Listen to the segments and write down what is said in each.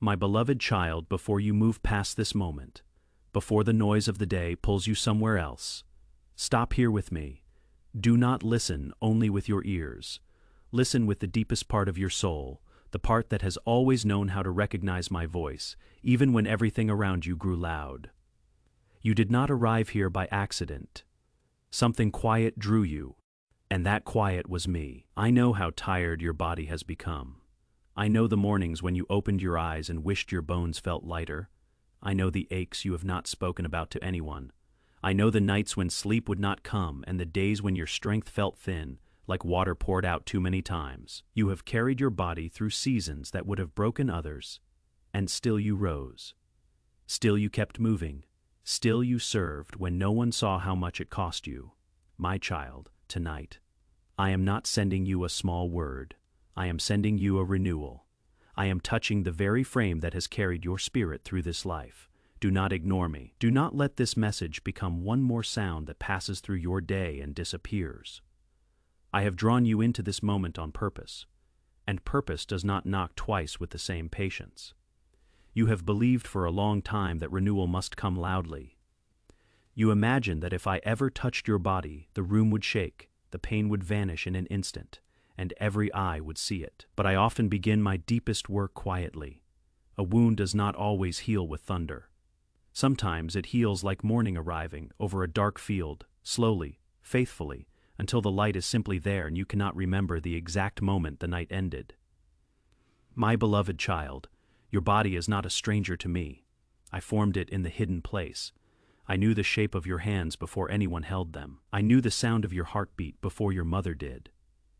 My beloved child, before you move past this moment, before the noise of the day pulls you somewhere else, stop here with me. Do not listen only with your ears. Listen with the deepest part of your soul, the part that has always known how to recognize my voice, even when everything around you grew loud. You did not arrive here by accident. Something quiet drew you, and that quiet was me. I know how tired your body has become. I know the mornings when you opened your eyes and wished your bones felt lighter. I know the aches you have not spoken about to anyone. I know the nights when sleep would not come and the days when your strength felt thin, like water poured out too many times. You have carried your body through seasons that would have broken others, and still you rose. Still you kept moving. Still you served when no one saw how much it cost you. My child, tonight, I am not sending you a small word. I am sending you a renewal. I am touching the very frame that has carried your spirit through this life. Do not ignore me. Do not let this message become one more sound that passes through your day and disappears. I have drawn you into this moment on purpose, and purpose does not knock twice with the same patience. You have believed for a long time that renewal must come loudly. You imagined that if I ever touched your body, the room would shake, the pain would vanish in an instant, and every eye would see it. But I often begin my deepest work quietly. A wound does not always heal with thunder. Sometimes it heals like morning arriving over a dark field, slowly, faithfully, until the light is simply there and you cannot remember the exact moment the night ended. My beloved child, your body is not a stranger to me. I formed it in the hidden place. I knew the shape of your hands before anyone held them. I knew the sound of your heartbeat before your mother did.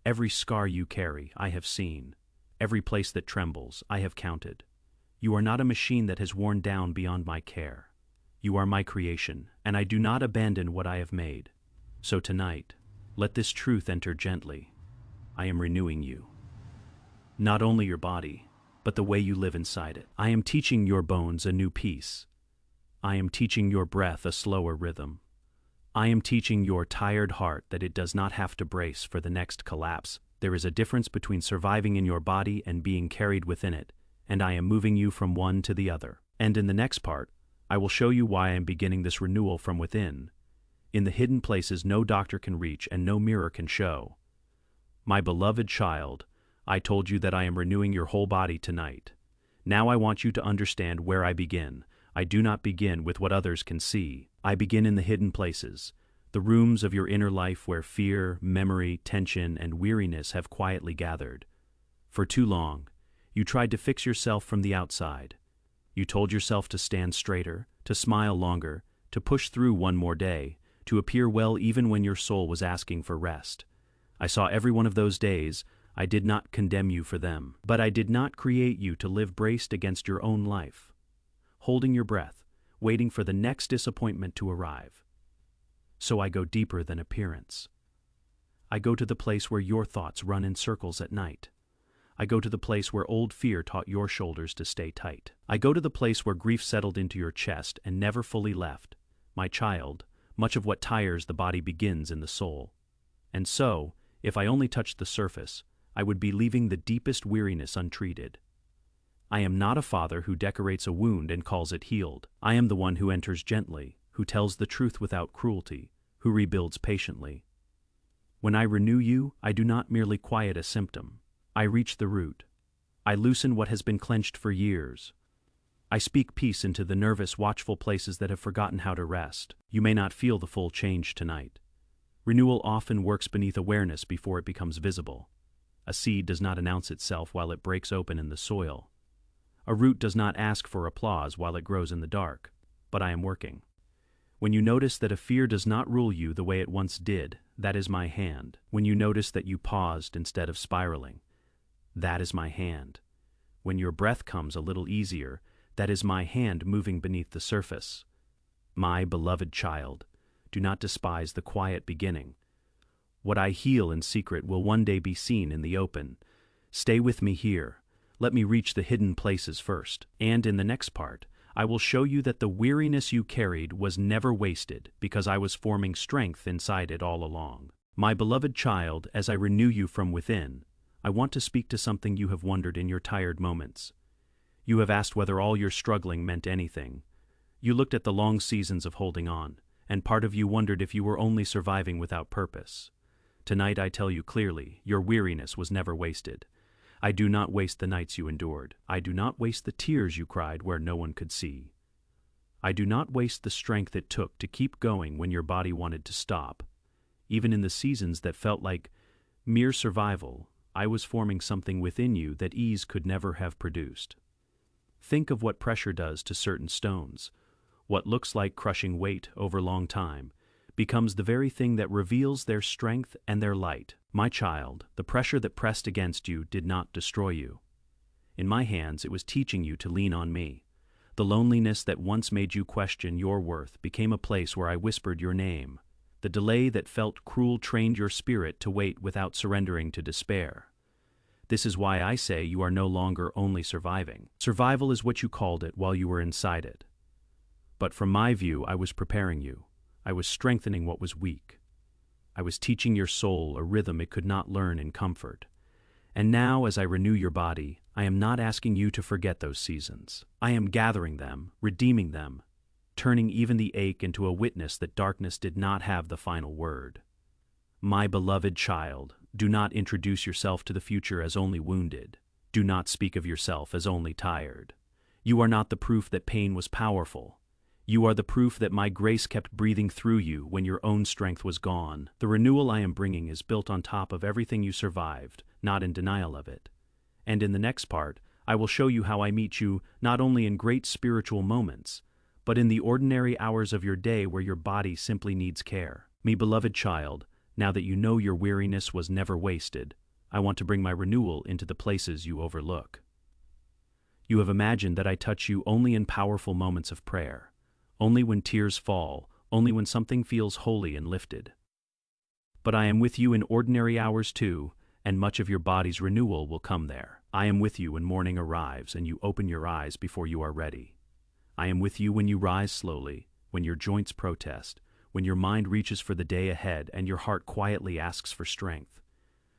Every scar you carry, I have seen. Every place that trembles, I have counted. You are not a machine that has worn down beyond my care. You are my creation, and I do not abandon what I have made. So tonight, let this truth enter gently. I am renewing you. Not only your body, but the way you live inside it. I am teaching your bones a new peace. I am teaching your breath a slower rhythm. I am teaching your tired heart that it does not have to brace for the next collapse. There is a difference between surviving in your body and being carried within it, and I am moving you from one to the other. And in the next part, I will show you why I am beginning this renewal from within, in the hidden places no doctor can reach and no mirror can show. My beloved child, I told you that I am renewing your whole body tonight. Now I want you to understand where I begin. I do not begin with what others can see. I begin in the hidden places, the rooms of your inner life where fear, memory, tension, and weariness have quietly gathered. For too long, you tried to fix yourself from the outside. You told yourself to stand straighter, to smile longer, to push through one more day, to appear well even when your soul was asking for rest. I saw every one of those days. I did not condemn you for them, but I did not create you to live braced against your own life, holding your breath, waiting for the next disappointment to arrive. So I go deeper than appearance. I go to the place where your thoughts run in circles at night. I go to the place where old fear taught your shoulders to stay tight. I go to the place where grief settled into your chest and never fully left. My child, much of what tires the body begins in the soul. And so, if I only touched the surface, I would be leaving the deepest weariness untreated. I am not a father who decorates a wound and calls it healed. I am the one who enters gently, who tells the truth without cruelty, who rebuilds patiently. When I renew you, I do not merely quiet a symptom. I reach the root. I loosen what has been clenched for years. I speak peace into the nervous, watchful places that have forgotten how to rest. You may not feel the full change tonight. Renewal often works beneath awareness before it becomes visible. A seed does not announce itself while it breaks open in the soil. A root does not ask for applause while it grows in the dark. But I am working. When you notice that a fear does not rule you the way it once did, that is my hand. When you notice that you paused instead of spiraling, that is my hand. When your breath comes a little easier, that is my hand moving beneath the surface. My beloved child, do not despise the quiet beginning. What I heal in secret will one day be seen in the open. Stay with me here. Let me reach the hidden places first. And in the next part, I will show you that the weariness you carried was never wasted because I was forming strength inside it all along. My beloved child, as I renew you from within, I want to speak to something you have wondered in your tired moments. You have asked whether all your struggling meant anything. You looked at the long seasons of holding on, and part of you wondered if you were only surviving without purpose. Tonight I tell you clearly, your weariness was never wasted. I do not waste the nights you endured. I do not waste the tears you cried where no one could see. I do not waste the strength it took to keep going when your body wanted to stop. Even in the seasons that felt like mere survival, I was forming something within you that ease could never have produced. Think of what pressure does to certain stones. What looks like crushing weight over long time becomes the very thing that reveals their strength and their light. My child, the pressure that pressed against you did not destroy you. In my hands, it was teaching you to lean on me. The loneliness that once made you question your worth became a place where I whispered your name. The delay that felt cruel trained your spirit to wait without surrendering to despair. This is why I say you are no longer only surviving. Survival is what you called it while you were inside it. But from my view, I was preparing you. I was strengthening what was weak. I was teaching your soul a rhythm it could not learn in comfort. And now, as I renew your body, I am not asking you to forget those seasons. I am gathering them, redeeming them, turning even the ache into a witness that darkness did not have the final word. My beloved child, do not introduce yourself to the future as only wounded. Do not speak of yourself as only tired. You are not the proof that pain was powerful. You are the proof that my grace kept breathing through you when your own strength was gone. The renewal I am bringing is built on top of everything you survived, not in denial of it. And in the next part, I will show you how I meet you not only in great spiritual moments, but in the ordinary hours of your day where your body simply needs care. Me beloved child, now that you know your weariness was never wasted, I want to bring my renewal into the places you overlook. You have imagined that I touch you only in powerful moments of prayer. Only when tears fall, only when something feels holy and lifted. But I am with you in ordinary hours too, and much of your body's renewal will come there. I am with you when morning arrives and you open your eyes before you are ready. I am with you when you rise slowly, when your joints protest, when your mind reaches for the day ahead and your heart quietly asks for strength.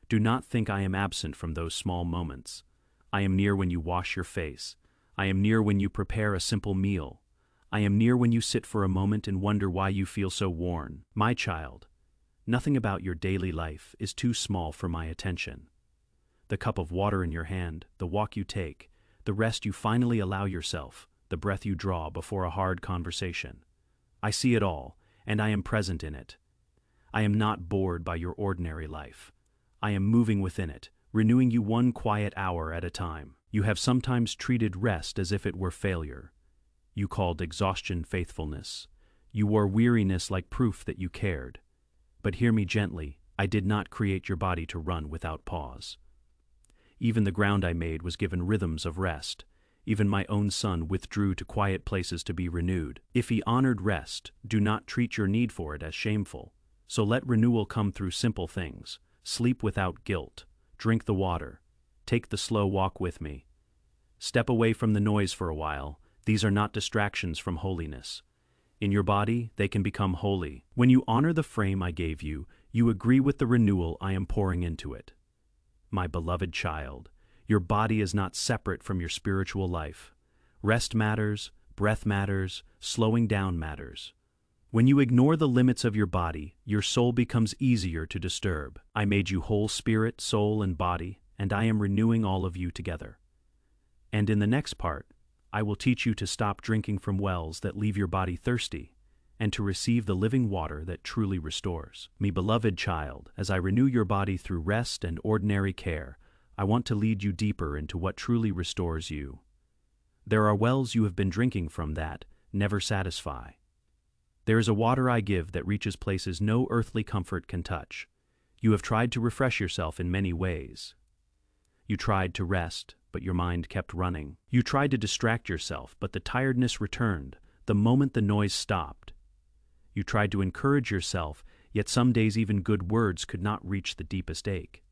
Do not think I am absent from those small moments. I am near when you wash your face. I am near when you prepare a simple meal. I am near when you sit for a moment and wonder why you feel so worn. My child, nothing about your daily life is too small for my attention. The cup of water in your hand, the walk you take, the rest you finally allow yourself, the breath you draw before a hard conversation. I see it all, and I am present in it. I am not bored by your ordinary life. I am moving within it, renewing you one quiet hour at a time. You have sometimes treated rest as if it were failure. You called exhaustion faithfulness. You wore weariness like proof that you cared. But hear me gently, I did not create your body to run without pause. Even the ground I made was given rhythms of rest. Even my own son withdrew to quiet places to be renewed. If he honored rest, do not treat your need for it as shameful. So let renewal come through simple things. Sleep without guilt. Drink the water. Take the slow walk with me. Step away from the noise for a while. These are not distractions from holiness. In your body, they can become holy. When you honor the frame I gave you, you agree with the renewal I am pouring into it. My beloved child, your body is not separate from your spiritual life. Rest matters, breath matters, slowing down matters. When you ignore the limits of your body, your soul becomes easier to disturb. I made you whole spirit, soul, and body, and I am renewing all of you together. And in the next part, I will teach you to stop drinking from wells that leave your body thirsty, and to receive the living water that truly restores. Me beloved child, as I renew your body through rest and ordinary care, I want to lead you deeper into what truly restores you. There are wells you have been drinking from that never satisfy. There is a water I give that reaches places no earthly comfort can touch. You have tried to refresh yourself in many ways. You tried to rest, but your mind kept running. You tried to distract yourself, but the tiredness returned the moment the noise stopped. You tried to encourage yourself, yet some days even good words could not reach the deepest ache.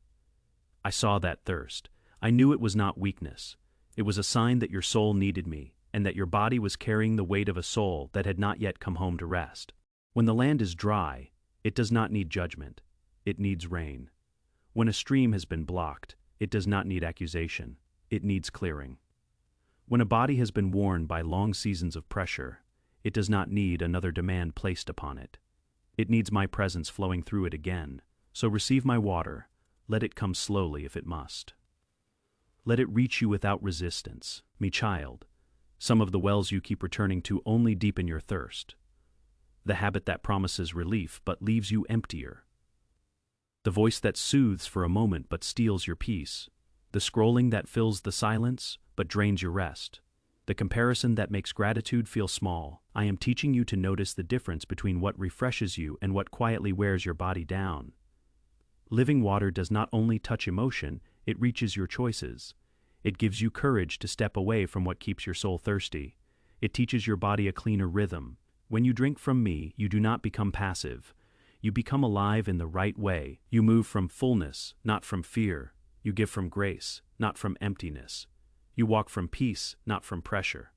I saw that thirst. I knew it was not weakness. It was a sign that your soul needed me, and that your body was carrying the weight of a soul that had not yet come home to rest. When the land is dry, it does not need judgment. It needs rain. When a stream has been blocked, it does not need accusation. It needs clearing. When a body has been worn by long seasons of pressure, it does not need another demand placed upon it. It needs my presence flowing through it again. So receive my water, let it come slowly if it must. Let it reach you without resistance, me child. Some of the wells you keep returning to only deepen your thirst. The habit that promises relief but leaves you emptier. The voice that soothes for a moment but steals your peace. The scrolling that fills the silence but drains your rest. The comparison that makes gratitude feel small. I am teaching you to notice the difference between what refreshes you and what quietly wears your body down. Living water does not only touch emotion, it reaches your choices. It gives you courage to step away from what keeps your soul thirsty. It teaches your body a cleaner rhythm. When you drink from me, you do not become passive. You become alive in the right way. You move from fullness, not from fear. You give from grace, not from emptiness. You walk from peace, not from pressure.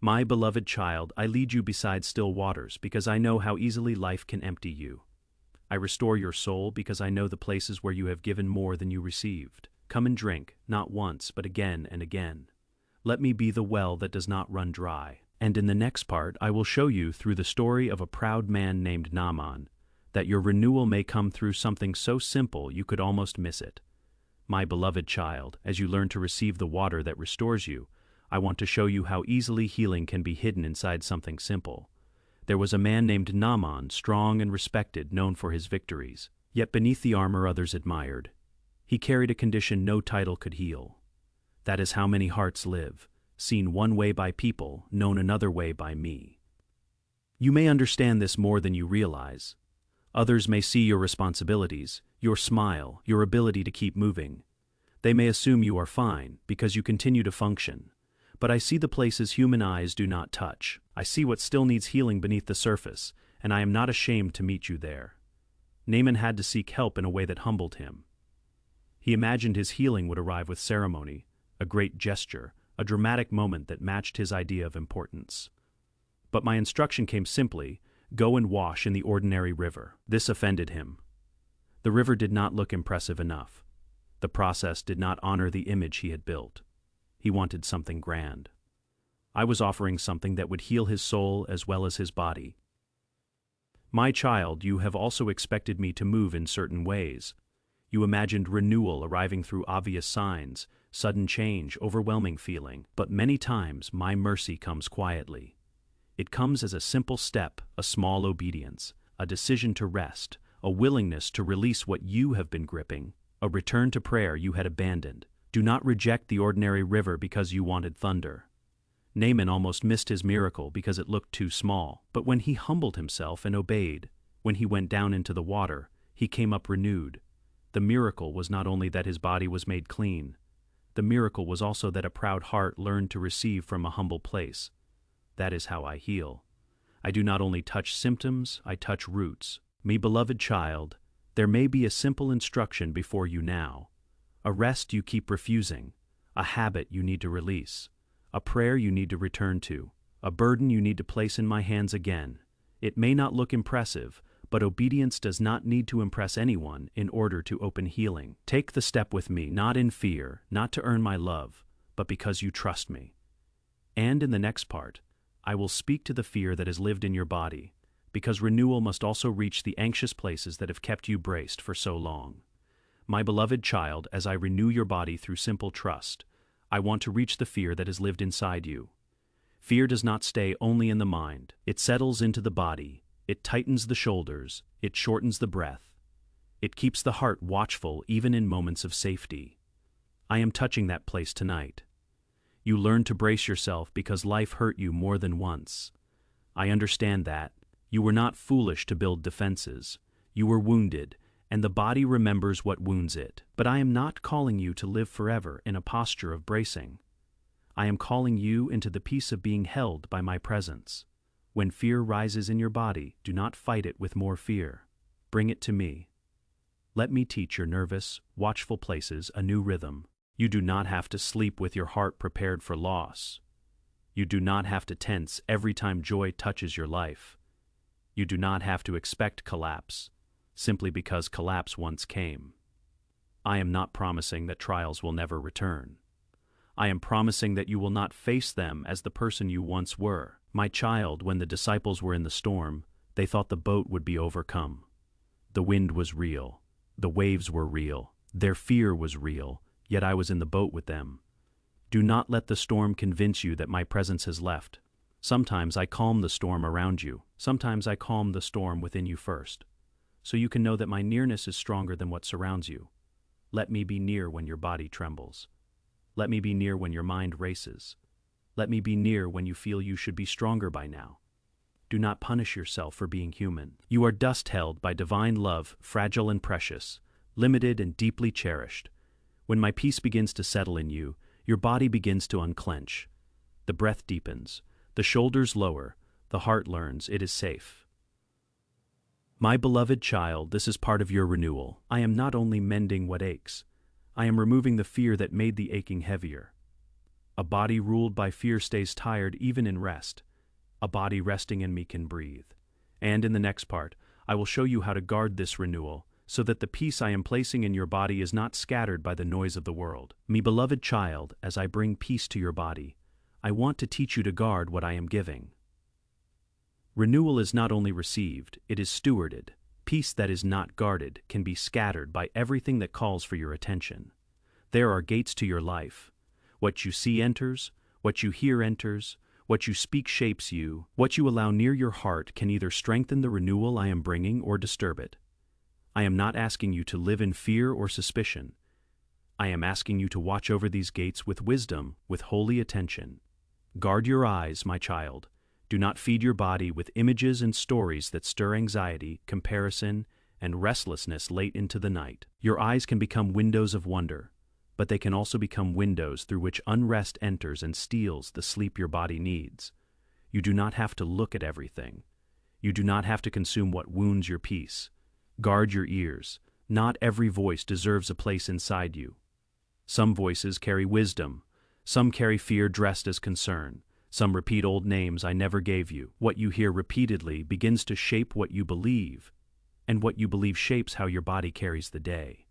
My beloved child, I lead you beside still waters because I know how easily life can empty you. I restore your soul because I know the places where you have given more than you received. Come and drink, not once, but again and again. Let me be the well that does not run dry. And in the next part, I will show you through the story of a proud man named Naaman, that your renewal may come through something so simple you could almost miss it. My beloved child, as you learn to receive the water that restores you, I want to show you how easily healing can be hidden inside something simple. There was a man named Naaman, strong and respected, known for his victories. Yet beneath the armor others admired, he carried a condition no title could heal. That is how many hearts live, seen one way by people, known another way by me. You may understand this more than you realize. Others may see your responsibilities, your smile, your ability to keep moving. They may assume you are fine because you continue to function. But I see the places human eyes do not touch. I see what still needs healing beneath the surface, and I am not ashamed to meet you there. Naaman had to seek help in a way that humbled him. He imagined his healing would arrive with ceremony, a great gesture, a dramatic moment that matched his idea of importance. But my instruction came simply: go and wash in the ordinary river. This offended him. The river did not look impressive enough. The process did not honor the image he had built. He wanted something grand. I was offering something that would heal his soul as well as his body. My child, you have also expected me to move in certain ways. You imagined renewal arriving through obvious signs, sudden change, overwhelming feeling. But many times my mercy comes quietly. It comes as a simple step, a small obedience, a decision to rest, a willingness to release what you have been gripping, a return to prayer you had abandoned. Do not reject the ordinary river because you wanted thunder. Naaman almost missed his miracle because it looked too small. But when he humbled himself and obeyed, when he went down into the water, he came up renewed. The miracle was not only that his body was made clean. The miracle was also that a proud heart learned to receive from a humble place. That is how I heal. I do not only touch symptoms, I touch roots. Me beloved child, there may be a simple instruction before you now. A rest you keep refusing, a habit you need to release, a prayer you need to return to, a burden you need to place in my hands again. It may not look impressive, but obedience does not need to impress anyone in order to open healing. Take the step with me, not in fear, not to earn my love, but because you trust me. And in the next part, I will speak to the fear that has lived in your body, because renewal must also reach the anxious places that have kept you braced for so long. My beloved child, as I renew your body through simple trust, I want to reach the fear that has lived inside you. Fear does not stay only in the mind. It settles into the body. It tightens the shoulders. It shortens the breath. It keeps the heart watchful even in moments of safety. I am touching that place tonight. You learn to brace yourself because life hurt you more than once. I understand that. You were not foolish to build defenses. You were wounded, and the body remembers what wounds it. But I am not calling you to live forever in a posture of bracing. I am calling you into the peace of being held by my presence. When fear rises in your body, do not fight it with more fear. Bring it to me. Let me teach your nervous, watchful places a new rhythm. You do not have to sleep with your heart prepared for loss. You do not have to tense every time joy touches your life. You do not have to expect collapse, simply because collapse once came. I am not promising that trials will never return. I am promising that you will not face them as the person you once were. My child, when the disciples were in the storm, they thought the boat would be overcome. The wind was real. The waves were real. Their fear was real, yet I was in the boat with them. Do not let the storm convince you that my presence has left. Sometimes I calm the storm around you. Sometimes I calm the storm within you first, so you can know that my nearness is stronger than what surrounds you. Let me be near when your body trembles. Let me be near when your mind races. Let me be near when you feel you should be stronger by now. Do not punish yourself for being human. You are dust held by divine love, fragile and precious, limited and deeply cherished. When my peace begins to settle in you, your body begins to unclench. The breath deepens, the shoulders lower, the heart learns it is safe. My beloved child, this is part of your renewal. I am not only mending what aches, I am removing the fear that made the aching heavier. A body ruled by fear stays tired even in rest. A body resting in me can breathe. And in the next part, I will show you how to guard this renewal, so that the peace I am placing in your body is not scattered by the noise of the world. Me beloved child, as I bring peace to your body, I want to teach you to guard what I am giving. Renewal is not only received, it is stewarded. Peace that is not guarded can be scattered by everything that calls for your attention. There are gates to your life. What you see enters, what you hear enters, what you speak shapes you. What you allow near your heart can either strengthen the renewal I am bringing or disturb it. I am not asking you to live in fear or suspicion. I am asking you to watch over these gates with wisdom, with holy attention. Guard your eyes, my child. Do not feed your body with images and stories that stir anxiety, comparison, and restlessness late into the night. Your eyes can become windows of wonder, but they can also become windows through which unrest enters and steals the sleep your body needs. You do not have to look at everything. You do not have to consume what wounds your peace. Guard your ears. Not every voice deserves a place inside you. Some voices carry wisdom. Some carry fear dressed as concern. Some repeat old names I never gave you. What you hear repeatedly begins to shape what you believe, and what you believe shapes how your body carries the day.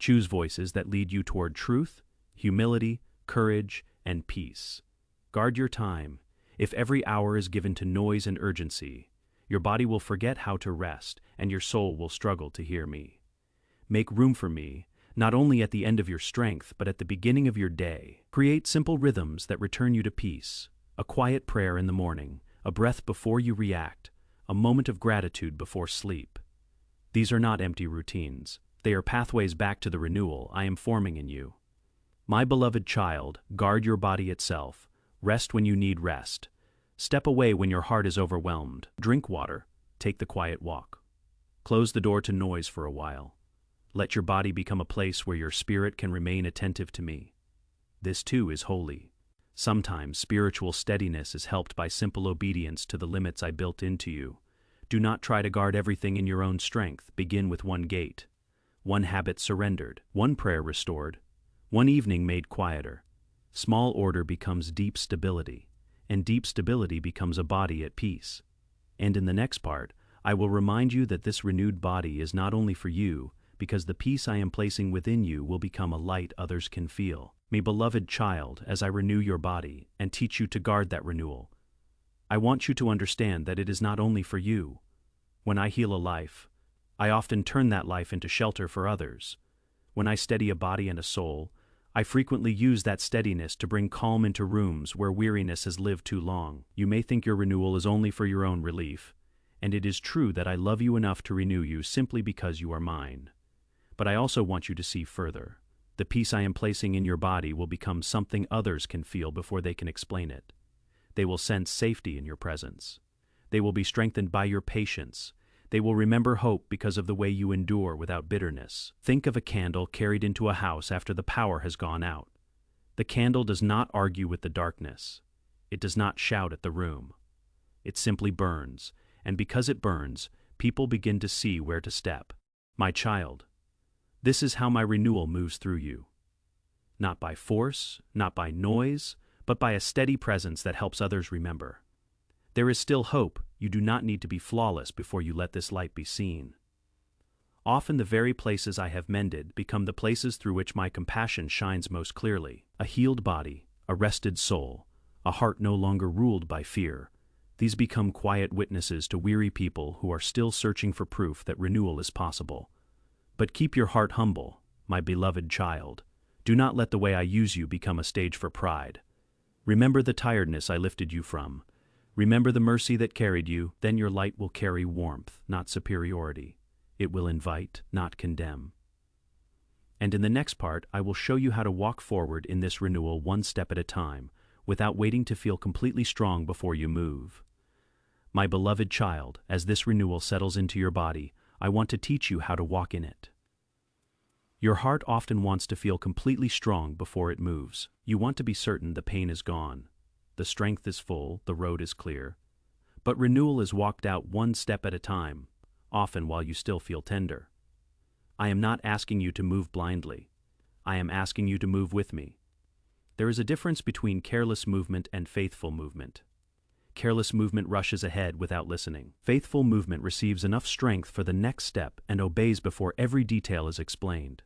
Choose voices that lead you toward truth, humility, courage, and peace. Guard your time. If every hour is given to noise and urgency, your body will forget how to rest, and your soul will struggle to hear me. Make room for me, not only at the end of your strength, but at the beginning of your day. Create simple rhythms that return you to peace. A quiet prayer in the morning, a breath before you react, a moment of gratitude before sleep. These are not empty routines. They are pathways back to the renewal I am forming in you. My beloved child, guard your body itself. Rest when you need rest. Step away when your heart is overwhelmed. Drink water. Take the quiet walk. Close the door to noise for a while. Let your body become a place where your spirit can remain attentive to me. This too is holy. Sometimes spiritual steadiness is helped by simple obedience to the limits I built into you. Do not try to guard everything in your own strength. Begin with one gate, one habit surrendered, one prayer restored, one evening made quieter. Small order becomes deep stability, and deep stability becomes a body at peace. And in the next part, I will remind you that this renewed body is not only for you, because the peace I am placing within you will become a light others can feel. Me beloved child, as I renew your body and teach you to guard that renewal, I want you to understand that it is not only for you. When I heal a life, I often turn that life into shelter for others. When I steady a body and a soul, I frequently use that steadiness to bring calm into rooms where weariness has lived too long. You may think your renewal is only for your own relief, and it is true that I love you enough to renew you simply because you are mine. But I also want you to see further. The peace I am placing in your body will become something others can feel before they can explain it. They will sense safety in your presence. They will be strengthened by your patience. They will remember hope because of the way you endure without bitterness. Think of a candle carried into a house after the power has gone out. The candle does not argue with the darkness. It does not shout at the room. It simply burns, and because it burns, people begin to see where to step. My child, this is how my renewal moves through you. Not by force, not by noise, but by a steady presence that helps others remember. There is still hope. You do not need to be flawless before you let this light be seen. Often the very places I have mended become the places through which my compassion shines most clearly. A healed body, a rested soul, a heart no longer ruled by fear. These become quiet witnesses to weary people who are still searching for proof that renewal is possible. But keep your heart humble, my beloved child. Do not let the way I use you become a stage for pride. Remember the tiredness I lifted you from. Remember the mercy that carried you, then your light will carry warmth, not superiority. It will invite, not condemn. And in the next part, I will show you how to walk forward in this renewal one step at a time, without waiting to feel completely strong before you move. My beloved child, as this renewal settles into your body, I want to teach you how to walk in it. Your heart often wants to feel completely strong before it moves. You want to be certain the pain is gone, the strength is full, the road is clear. But renewal is walked out one step at a time, often while you still feel tender. I am not asking you to move blindly. I am asking you to move with me. There is a difference between careless movement and faithful movement. Careless movement rushes ahead without listening. Faithful movement receives enough strength for the next step and obeys before every detail is explained.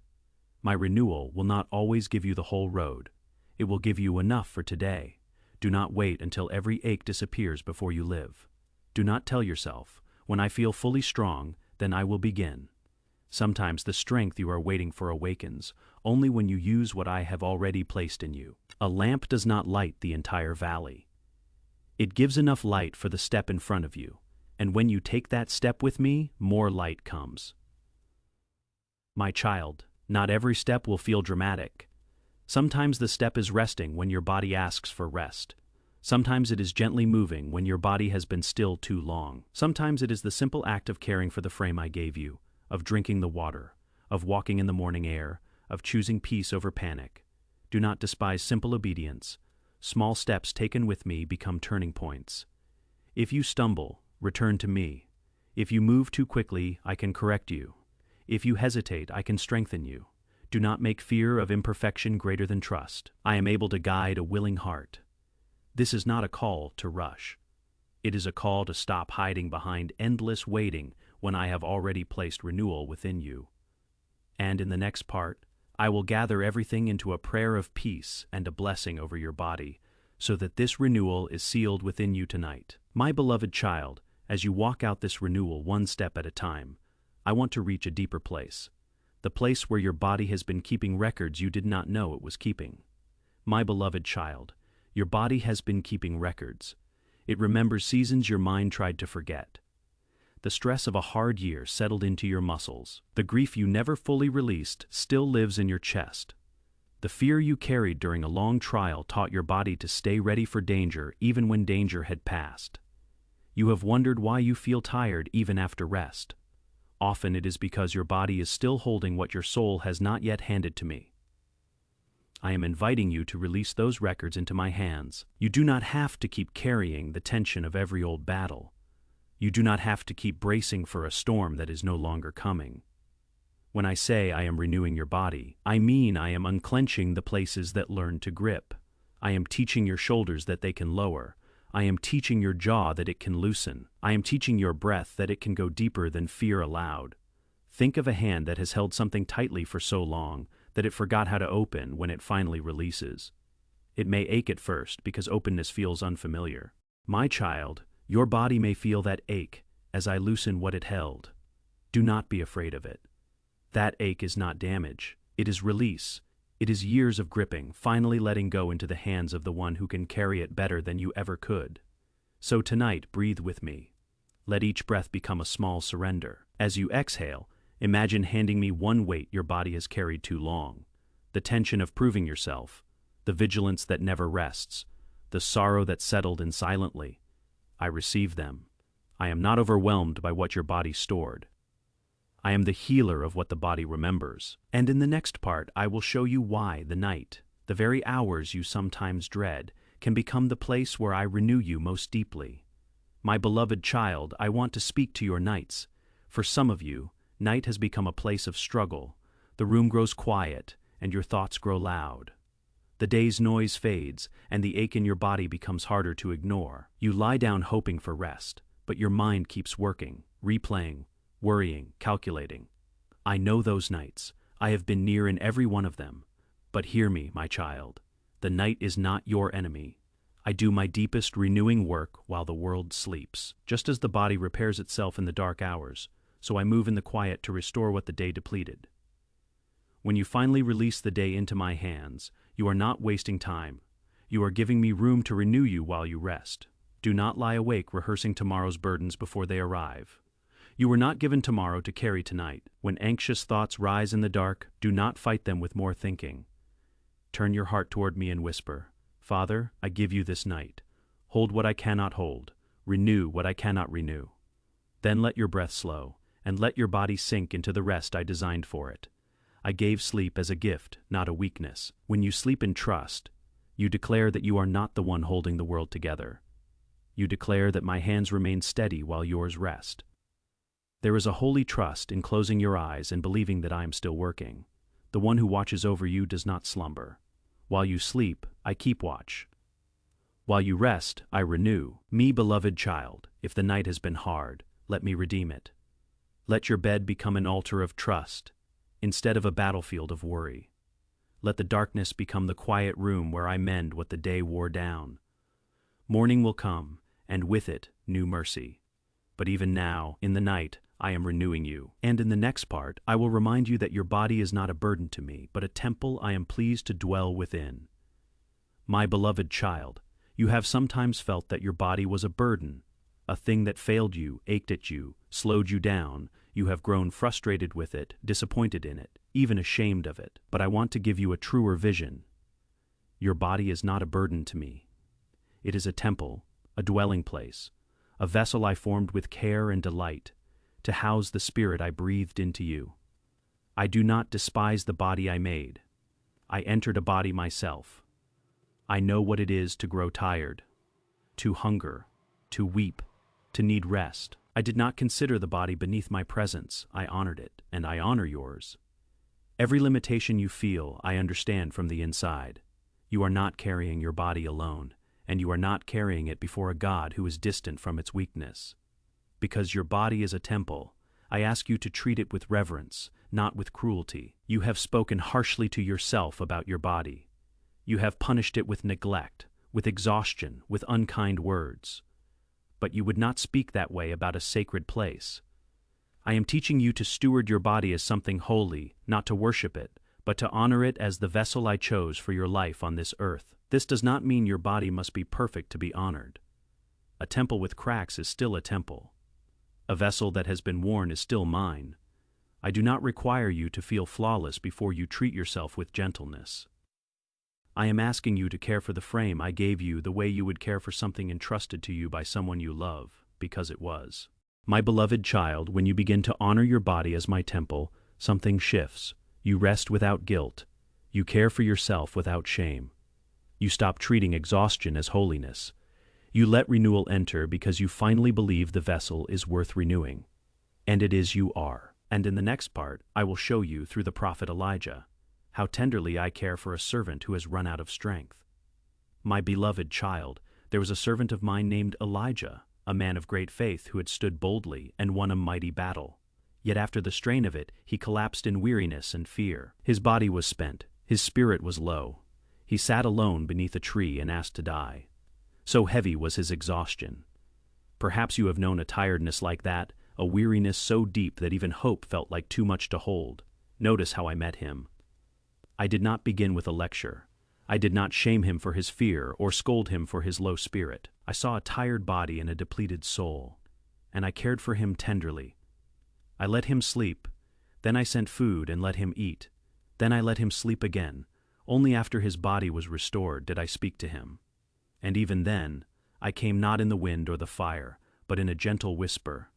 My renewal will not always give you the whole road. It will give you enough for today. Do not wait until every ache disappears before you live. Do not tell yourself, when I feel fully strong, then I will begin. Sometimes the strength you are waiting for awakens, only when you use what I have already placed in you. A lamp does not light the entire valley. It gives enough light for the step in front of you, and when you take that step with me, more light comes. My child, not every step will feel dramatic. Sometimes the step is resting when your body asks for rest. Sometimes it is gently moving when your body has been still too long. Sometimes it is the simple act of caring for the frame I gave you, of drinking the water, of walking in the morning air, of choosing peace over panic. Do not despise simple obedience. Small steps taken with me become turning points. If you stumble, return to me. If you move too quickly, I can correct you. If you hesitate, I can strengthen you. Do not make fear of imperfection greater than trust. I am able to guide a willing heart. This is not a call to rush. It is a call to stop hiding behind endless waiting when I have already placed renewal within you. And in the next part, I will gather everything into a prayer of peace and a blessing over your body, so that this renewal is sealed within you tonight. My beloved child, as you walk out this renewal one step at a time, I want to reach a deeper place, the place where your body has been keeping records you did not know it was keeping. My beloved child, your body has been keeping records. It remembers seasons your mind tried to forget. The stress of a hard year settled into your muscles. The grief you never fully released still lives in your chest. The fear you carried during a long trial taught your body to stay ready for danger even when danger had passed. You have wondered why you feel tired even after rest. Often it is because your body is still holding what your soul has not yet handed to me. I am inviting you to release those records into my hands. You do not have to keep carrying the tension of every old battle. You do not have to keep bracing for a storm that is no longer coming. When I say I am renewing your body, I mean I am unclenching the places that learn to grip. I am teaching your shoulders that they can lower. I am teaching your jaw that it can loosen. I am teaching your breath that it can go deeper than fear allowed. Think of a hand that has held something tightly for so long that it forgot how to open when it finally releases. It may ache at first because openness feels unfamiliar. My child, your body may feel that ache as I loosen what it held. Do not be afraid of it. That ache is not damage. It is release. It is years of gripping, finally letting go into the hands of the one who can carry it better than you ever could. So tonight, breathe with me. Let each breath become a small surrender. As you exhale, imagine handing me one weight your body has carried too long. The tension of proving yourself, the vigilance that never rests, the sorrow that settled in silently. I receive them. I am not overwhelmed by what your body stored. I am the healer of what the body remembers. And in the next part, I will show you why the night, the very hours you sometimes dread, can become the place where I renew you most deeply. My beloved child, I want to speak to your nights. For some of you, night has become a place of struggle. The room grows quiet, and your thoughts grow loud. The day's noise fades, and the ache in your body becomes harder to ignore. You lie down hoping for rest, but your mind keeps working, replaying, worrying, calculating. I know those nights. I have been near in every one of them. But hear me, my child. The night is not your enemy. I do my deepest renewing work while the world sleeps. Just as the body repairs itself in the dark hours, so I move in the quiet to restore what the day depleted. When you finally release the day into my hands, you are not wasting time. You are giving me room to renew you while you rest. Do not lie awake rehearsing tomorrow's burdens before they arrive. You were not given tomorrow to carry tonight. When anxious thoughts rise in the dark, do not fight them with more thinking. Turn your heart toward me and whisper, Father, I give you this night. Hold what I cannot hold. Renew what I cannot renew. Then let your breath slow, and let your body sink into the rest I designed for it. I gave sleep as a gift, not a weakness. When you sleep in trust, you declare that you are not the one holding the world together. You declare that my hands remain steady while yours rest. There is a holy trust in closing your eyes and believing that I am still working. The one who watches over you does not slumber. While you sleep, I keep watch. While you rest, I renew. Me, beloved child, if the night has been hard, let me redeem it. Let your bed become an altar of trust, instead of a battlefield of worry. Let the darkness become the quiet room where I mend what the day wore down. Morning will come, and with it, new mercy. But even now, in the night, I am renewing you. And in the next part, I will remind you that your body is not a burden to me, but a temple I am pleased to dwell within. My beloved child, you have sometimes felt that your body was a burden, a thing that failed you, ached at you, slowed you down. You have grown frustrated with it, disappointed in it, even ashamed of it. But I want to give you a truer vision. Your body is not a burden to me. It is a temple, a dwelling place, a vessel I formed with care and delight, to house the spirit I breathed into you. I do not despise the body I made. I entered a body myself. I know what it is to grow tired, to hunger, to weep, to need rest. I did not consider the body beneath my presence. I honored it, and I honor yours. Every limitation you feel, I understand from the inside. You are not carrying your body alone, and you are not carrying it before a God who is distant from its weakness. Because your body is a temple, I ask you to treat it with reverence, not with cruelty. You have spoken harshly to yourself about your body. You have punished it with neglect, with exhaustion, with unkind words. But you would not speak that way about a sacred place. I am teaching you to steward your body as something holy, not to worship it, but to honor it as the vessel I chose for your life on this earth. This does not mean your body must be perfect to be honored. A temple with cracks is still a temple. A vessel that has been worn is still mine. I do not require you to feel flawless before you treat yourself with gentleness. I am asking you to care for the frame I gave you the way you would care for something entrusted to you by someone you love, because it was. My beloved child, when you begin to honor your body as my temple, something shifts. You rest without guilt. You care for yourself without shame. You stop treating exhaustion as holiness. You let renewal enter because you finally believe the vessel is worth renewing. And it is you are. And in the next part, I will show you through the prophet Elijah how tenderly I care for a servant who has run out of strength. My beloved child, there was a servant of mine named Elijah, a man of great faith who had stood boldly and won a mighty battle. Yet after the strain of it, he collapsed in weariness and fear. His body was spent, his spirit was low. He sat alone beneath a tree and asked to die. So heavy was his exhaustion. Perhaps you have known a tiredness like that, a weariness so deep that even hope felt like too much to hold. Notice how I met him. I did not begin with a lecture. I did not shame him for his fear or scold him for his low spirit. I saw a tired body and a depleted soul, and I cared for him tenderly. I let him sleep, then I sent food and let him eat. Then I let him sleep again. Only after his body was restored did I speak to him. And even then, I came not in the wind or the fire, but in a gentle whisper.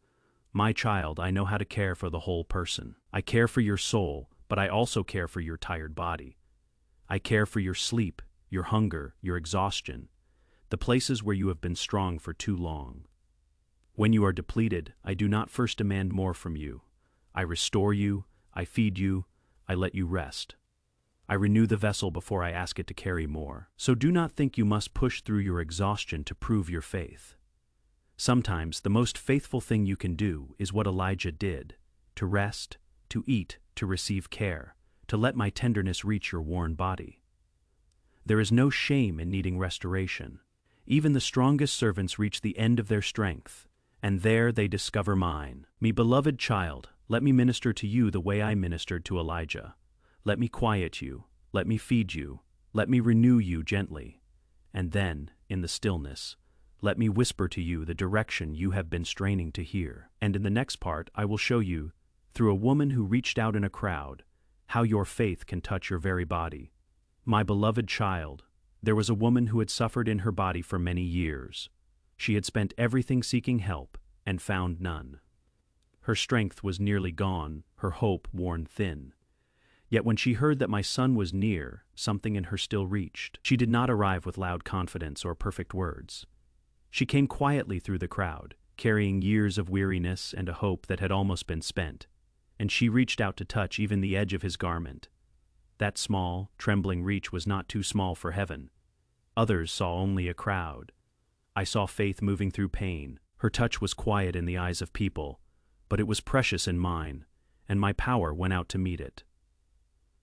My child, I know how to care for the whole person. I care for your soul, but I also care for your tired body. I care for your sleep, your hunger, your exhaustion, the places where you have been strong for too long. When you are depleted, I do not first demand more from you. I restore you, I feed you, I let you rest. I renew the vessel before I ask it to carry more. So do not think you must push through your exhaustion to prove your faith. Sometimes the most faithful thing you can do is what Elijah did, to rest, to eat, to receive care, to let my tenderness reach your worn body. There is no shame in needing restoration. Even the strongest servants reach the end of their strength, and there they discover mine. Me beloved child, let me minister to you the way I ministered to Elijah. Let me quiet you, let me feed you, let me renew you gently. And then, in the stillness, let me whisper to you the direction you have been straining to hear. And in the next part I will show you, through a woman who reached out in a crowd, how your faith can touch your very body. My beloved child, there was a woman who had suffered in her body for many years. She had spent everything seeking help, and found none. Her strength was nearly gone, her hope worn thin. Yet when she heard that my son was near, something in her still reached. She did not arrive with loud confidence or perfect words. She came quietly through the crowd, carrying years of weariness and a hope that had almost been spent, and she reached out to touch even the edge of his garment. That small, trembling reach was not too small for heaven. Others saw only a crowd. I saw faith moving through pain. Her touch was quiet in the eyes of people, but it was precious in mine, and my power went out to meet it.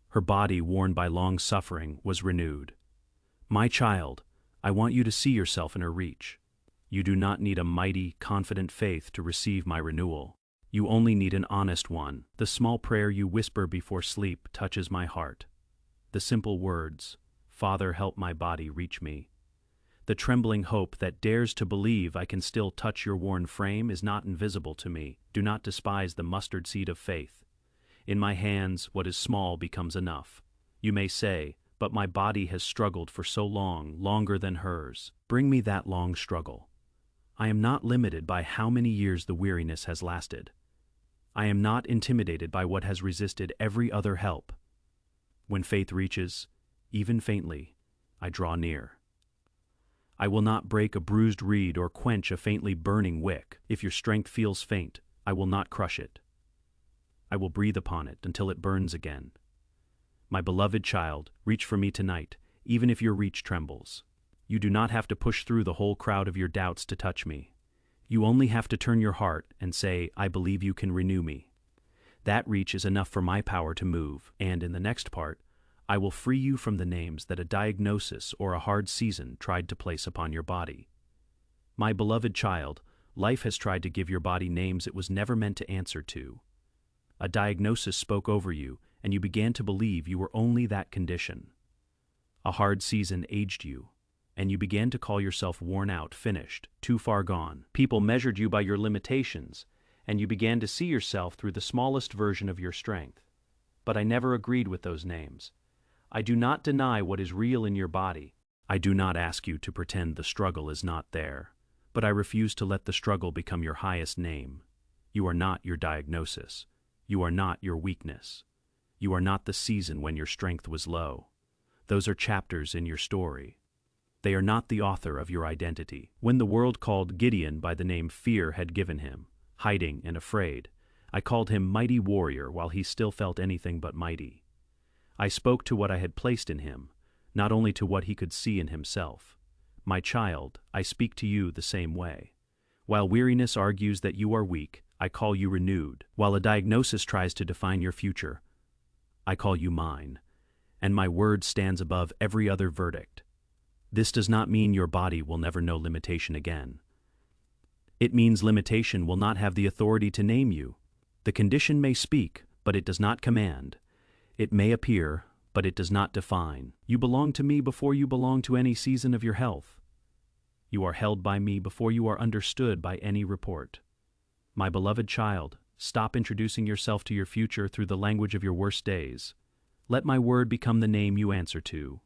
Her body, worn by long suffering, was renewed. My child, I want you to see yourself in her reach. You do not need a mighty, confident faith to receive my renewal. You only need an honest one. The small prayer you whisper before sleep touches my heart. The simple words, "Father, help my body reach me." The trembling hope that dares to believe I can still touch your worn frame is not invisible to me. Do not despise the mustard seed of faith. In my hands, what is small becomes enough. You may say, "But my body has struggled for so long, longer than hers." Bring me that long struggle. I am not limited by how many years the weariness has lasted. I am not intimidated by what has resisted every other help. When faith reaches, even faintly, I draw near. I will not break a bruised reed or quench a faintly burning wick. If your strength feels faint, I will not crush it. I will breathe upon it until it burns again. My beloved child, reach for me tonight, even if your reach trembles. You do not have to push through the whole crowd of your doubts to touch me. You only have to turn your heart and say, "I believe you can renew me." That reach is enough for my power to move, and in the next part, I will free you from the names that a diagnosis or a hard season tried to place upon your body. My beloved child, life has tried to give your body names it was never meant to answer to. A diagnosis spoke over you, and you began to believe you were only that condition. A hard season aged you, and you began to call yourself worn out, finished, too far gone. People measured you by your limitations, and you began to see yourself through the smallest version of your strength. But I never agreed with those names. I do not deny what is real in your body. I do not ask you to pretend the struggle is not there, but I refuse to let the struggle become your highest name. You are not your diagnosis. You are not your weakness. You are not the season when your strength was low. Those are chapters in your story. They are not the author of your identity. When the world called Gideon by the name fear had given him, hiding and afraid, I called him mighty warrior while he still felt anything but mighty. I spoke to what I had placed in him, not only to what he could see in himself. My child, I speak to you the same way. While weariness argues that you are weak, I call you renewed. While a diagnosis tries to define your future, I call you mine, and my word stands above every other verdict. This does not mean your body will never know limitation again. It means limitation will not have the authority to name you. The condition may speak, but it does not command. It may appear, but it does not define. You belong to me before you belong to any season of your health. You are held by me before you are understood by any report. My beloved child, stop introducing yourself to your future through the language of your worst days. Let my word become the name you answer to.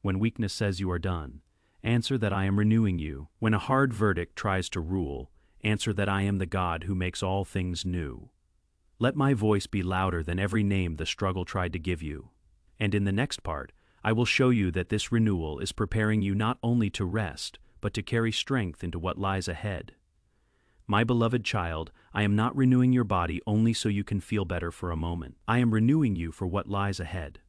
When weakness says you are done, answer that I am renewing you. When a hard verdict tries to rule, answer that I am the God who makes all things new. Let my voice be louder than every name the struggle tried to give you. And in the next part, I will show you that this renewal is preparing you not only to rest, but to carry strength into what lies ahead. My beloved child, I am not renewing your body only so you can feel better for a moment. I am renewing you for what lies ahead.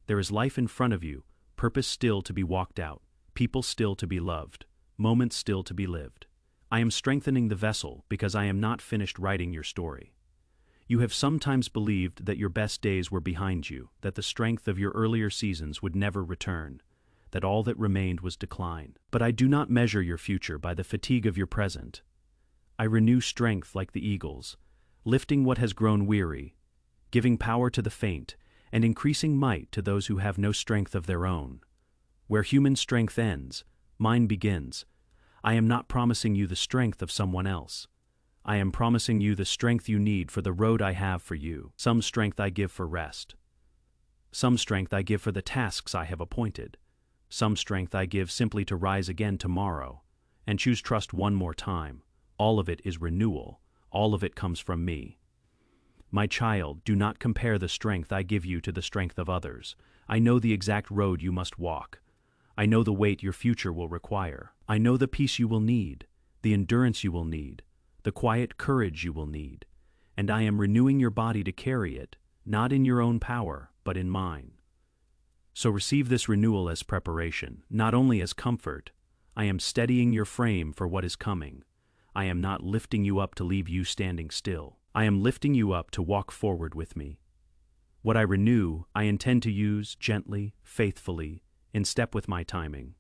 There is life in front of you, purpose still to be walked out, people still to be loved, moments still to be lived. I am strengthening the vessel because I am not finished writing your story. You have sometimes believed that your best days were behind you, that the strength of your earlier seasons would never return, that all that remained was decline. But I do not measure your future by the fatigue of your present. I renew strength like the eagles, lifting what has grown weary, giving power to the faint, and increasing might to those who have no strength of their own. Where human strength ends, mine begins. I am not promising you the strength of someone else. I am promising you the strength you need for the road I have for you. Some strength I give for rest. Some strength I give for the tasks I have appointed. Some strength I give simply to rise again tomorrow and choose trust one more time. All of it is renewal. All of it comes from me. My child, do not compare the strength I give you to the strength of others. I know the exact road you must walk. I know the weight your future will require. I know the peace you will need, the endurance you will need, the quiet courage you will need. And I am renewing your body to carry it, not in your own power, but in mine. So receive this renewal as preparation, not only as comfort. I am steadying your frame for what is coming. I am not lifting you up to leave you standing still. I am lifting you up to walk forward with me. What I renew, I intend to use gently, faithfully, in step with my timing.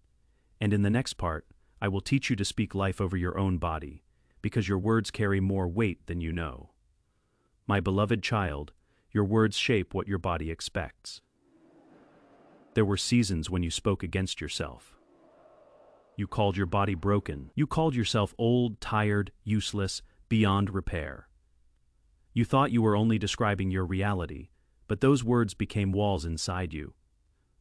And in the next part, I will teach you to speak life over your own body, because your words carry more weight than you know. My beloved child, your words shape what your body expects. There were seasons when you spoke against yourself. You called your body broken. You called yourself old, tired, useless, beyond repair. You thought you were only describing your reality, but those words became walls inside you.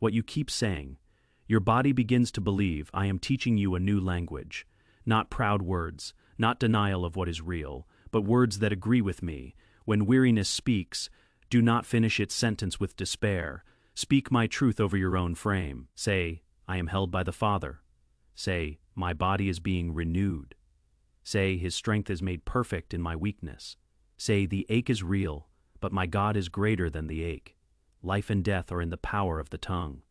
What you keep saying, your body begins to believe. I am teaching you a new language, not proud words, not denial of what is real, but words that agree with me. When weariness speaks, do not finish its sentence with despair. Speak my truth over your own frame. Say, I am held by the Father. Say, my body is being renewed. Say, his strength is made perfect in my weakness. Say, the ache is real, but my God is greater than the ache. Life and death are in the power of the tongue.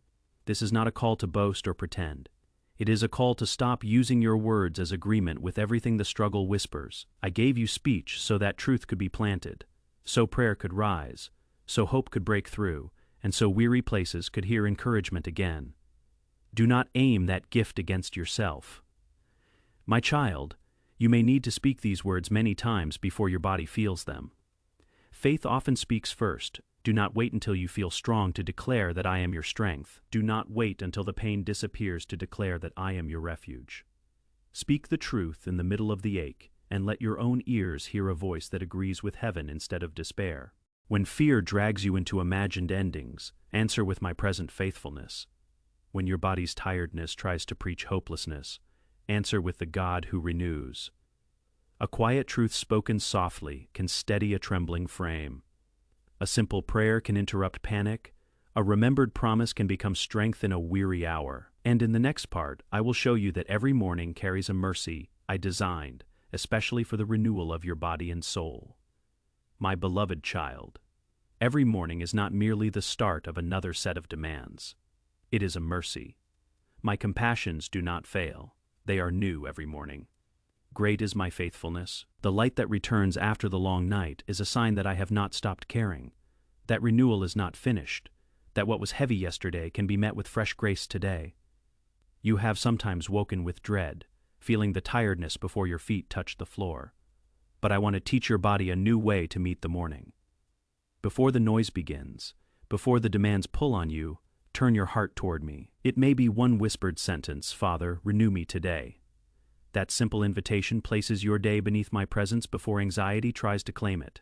This is not a call to boast or pretend. It is a call to stop using your words as agreement with everything the struggle whispers. I gave you speech so that truth could be planted, so prayer could rise, so hope could break through, and so weary places could hear encouragement again. Do not aim that gift against yourself. My child, you may need to speak these words many times before your body feels them. Faith often speaks first. Do not wait until you feel strong to declare that I am your strength. Do not wait until the pain disappears to declare that I am your refuge. Speak the truth in the middle of the ache, and let your own ears hear a voice that agrees with heaven instead of despair. When fear drags you into imagined endings, answer with my present faithfulness. When your body's tiredness tries to preach hopelessness, answer with the God who renews. A quiet truth spoken softly can steady a trembling frame. A simple prayer can interrupt panic. A remembered promise can become strength in a weary hour. And in the next part, I will show you that every morning carries a mercy I designed, especially for the renewal of your body and soul. My beloved child, every morning is not merely the start of another set of demands. It is a mercy. My compassions do not fail. They are new every morning. Great is my faithfulness. The light that returns after the long night is a sign that I have not stopped caring, that renewal is not finished, that what was heavy yesterday can be met with fresh grace today. You have sometimes woken with dread, feeling the tiredness before your feet touch the floor. But I want to teach your body a new way to meet the morning. Before the noise begins, before the demands pull on you, turn your heart toward me. It may be one whispered sentence, Father, renew me today. That simple invitation places your day beneath my presence before anxiety tries to claim it.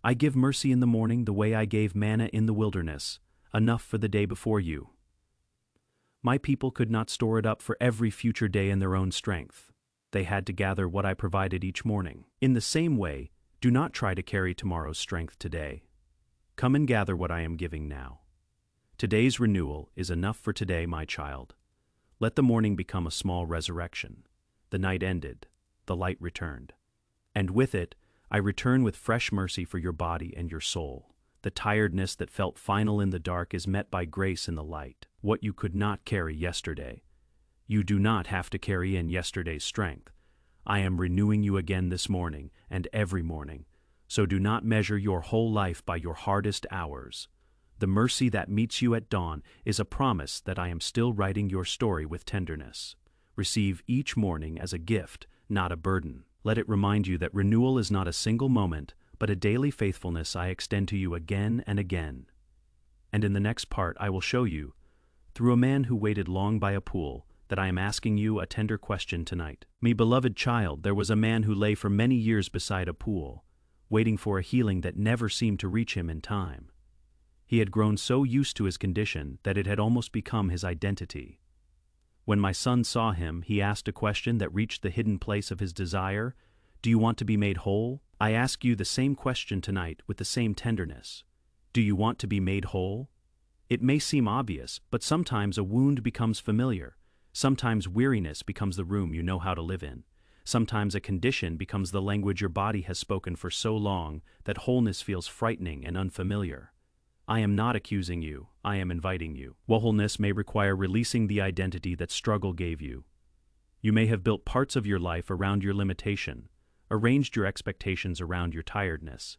I give mercy in the morning the way I gave manna in the wilderness, enough for the day before you. My people could not store it up for every future day in their own strength. They had to gather what I provided each morning. In the same way, do not try to carry tomorrow's strength today. Come and gather what I am giving now. Today's renewal is enough for today, my child. Let the morning become a small resurrection. The night ended, the light returned. And with it, I return with fresh mercy for your body and your soul. The tiredness that felt final in the dark is met by grace in the light. What you could not carry yesterday, you do not have to carry in yesterday's strength. I am renewing you again this morning and every morning, So do not measure your whole life by your hardest hours. The mercy that meets you at dawn is a promise that I am still writing your story with tenderness. Receive each morning as a gift, not a burden. Let it remind you that renewal is not a single moment, but a daily faithfulness I extend to you again and again. And in the next part I will show you, through a man who waited long by a pool, that I am asking you a tender question tonight. Me beloved child, there was a man who lay for many years beside a pool, waiting for a healing that never seemed to reach him in time. He had grown so used to his condition that it had almost become his identity. When my son saw him, he asked a question that reached the hidden place of his desire. Do you want to be made whole? I ask you the same question tonight with the same tenderness. Do you want to be made whole? It may seem obvious, but sometimes a wound becomes familiar. Sometimes weariness becomes the room you know how to live in. Sometimes a condition becomes the language your body has spoken for so long that wholeness feels frightening and unfamiliar. I am not accusing you, I am inviting you. Wholeness may require releasing the identity that struggle gave you. You may have built parts of your life around your limitation, arranged your expectations around your tiredness,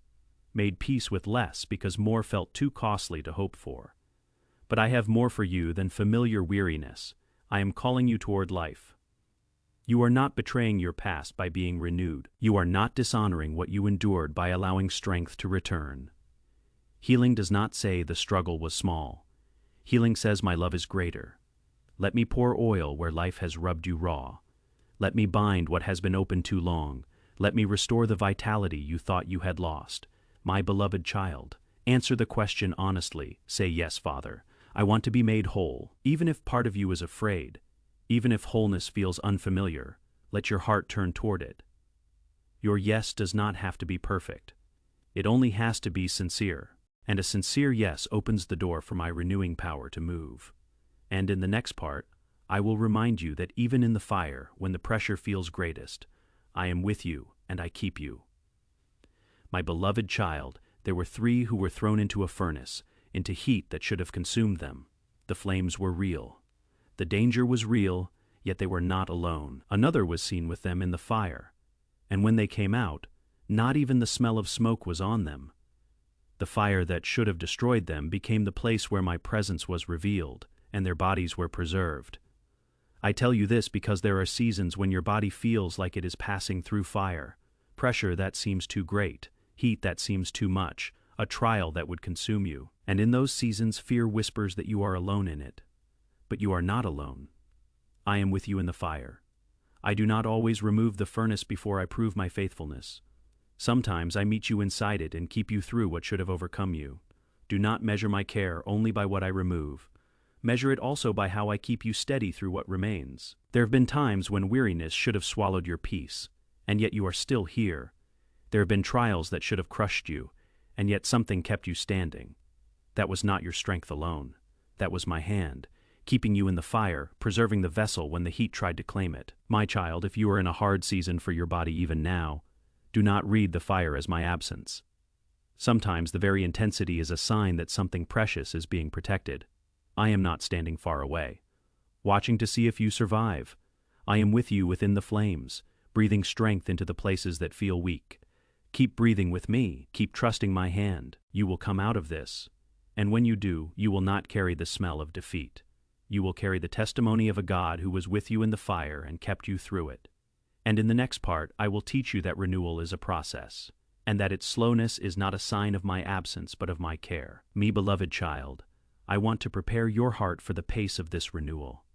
made peace with less because more felt too costly to hope for. But I have more for you than familiar weariness. I am calling you toward life. You are not betraying your past by being renewed. You are not dishonoring what you endured by allowing strength to return. Healing does not say the struggle was small. Healing says my love is greater. Let me pour oil where life has rubbed you raw. Let me bind what has been open too long. Let me restore the vitality you thought you had lost. My beloved child, answer the question honestly. Say, yes, Father. I want to be made whole. Even if part of you is afraid, even if wholeness feels unfamiliar, let your heart turn toward it. Your yes does not have to be perfect. It only has to be sincere. And a sincere yes opens the door for my renewing power to move. And in the next part, I will remind you that even in the fire, when the pressure feels greatest, I am with you and I keep you. My beloved child, there were 3 who were thrown into a furnace, into heat that should have consumed them. The flames were real. The danger was real, yet they were not alone. Another was seen with them in the fire. And when they came out, not even the smell of smoke was on them. The fire that should have destroyed them became the place where my presence was revealed, and their bodies were preserved. I tell you this because there are seasons when your body feels like it is passing through fire, pressure that seems too great, heat that seems too much, a trial that would consume you. And in those seasons, fear whispers that you are alone in it. But you are not alone. I am with you in the fire. I do not always remove the furnace before I prove my faithfulness. Sometimes I meet you inside it and keep you through what should have overcome you. Do not measure my care only by what I remove. Measure it also by how I keep you steady through what remains. There have been times when weariness should have swallowed your peace, and yet you are still here. There have been trials that should have crushed you, and yet something kept you standing. That was not your strength alone. That was my hand, keeping you in the fire, preserving the vessel when the heat tried to claim it. My child, if you are in a hard season for your body even now, do not read the fire as my absence. Sometimes the very intensity is a sign that something precious is being protected. I am not standing far away, watching to see if you survive. I am with you within the flames, breathing strength into the places that feel weak. Keep breathing with me, keep trusting my hand. You will come out of this. And when you do, you will not carry the smell of defeat. You will carry the testimony of a God who was with you in the fire and kept you through it. And in the next part, I will teach you that renewal is a process, and that its slowness is not a sign of my absence but of my care. Me, beloved child, I want to prepare your heart for the pace of this renewal.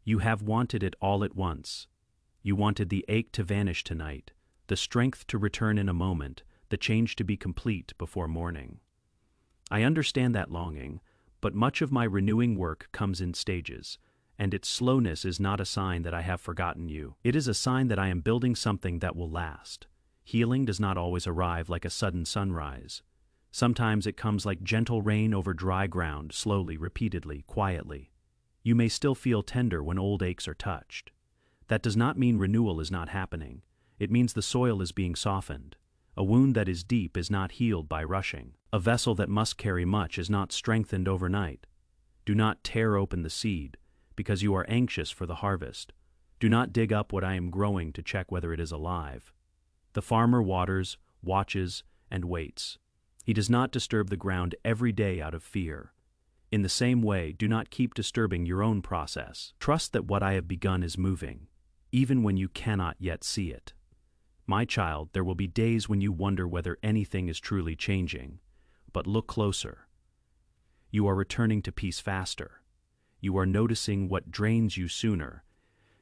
You have wanted it all at once. You wanted the ache to vanish tonight, the strength to return in a moment, the change to be complete before morning. I understand that longing, but much of my renewing work comes in stages, and its slowness is not a sign that I have forgotten you. It is a sign that I am building something that will last. Healing does not always arrive like a sudden sunrise. Sometimes it comes like gentle rain over dry ground, slowly, repeatedly, quietly. You may still feel tender when old aches are touched. That does not mean renewal is not happening. It means the soil is being softened. A wound that is deep is not healed by rushing. A vessel that must carry much is not strengthened overnight. Do not tear open the seed, because you are anxious for the harvest. Do not dig up what I am growing to check whether it is alive. The farmer waters, watches, and waits. He does not disturb the ground every day out of fear. In the same way, do not keep disturbing your own process. Trust that what I have begun is moving, even when you cannot yet see it. My child, there will be days when you wonder whether anything is truly changing, but look closer. You are returning to peace faster. You are noticing what drains you sooner.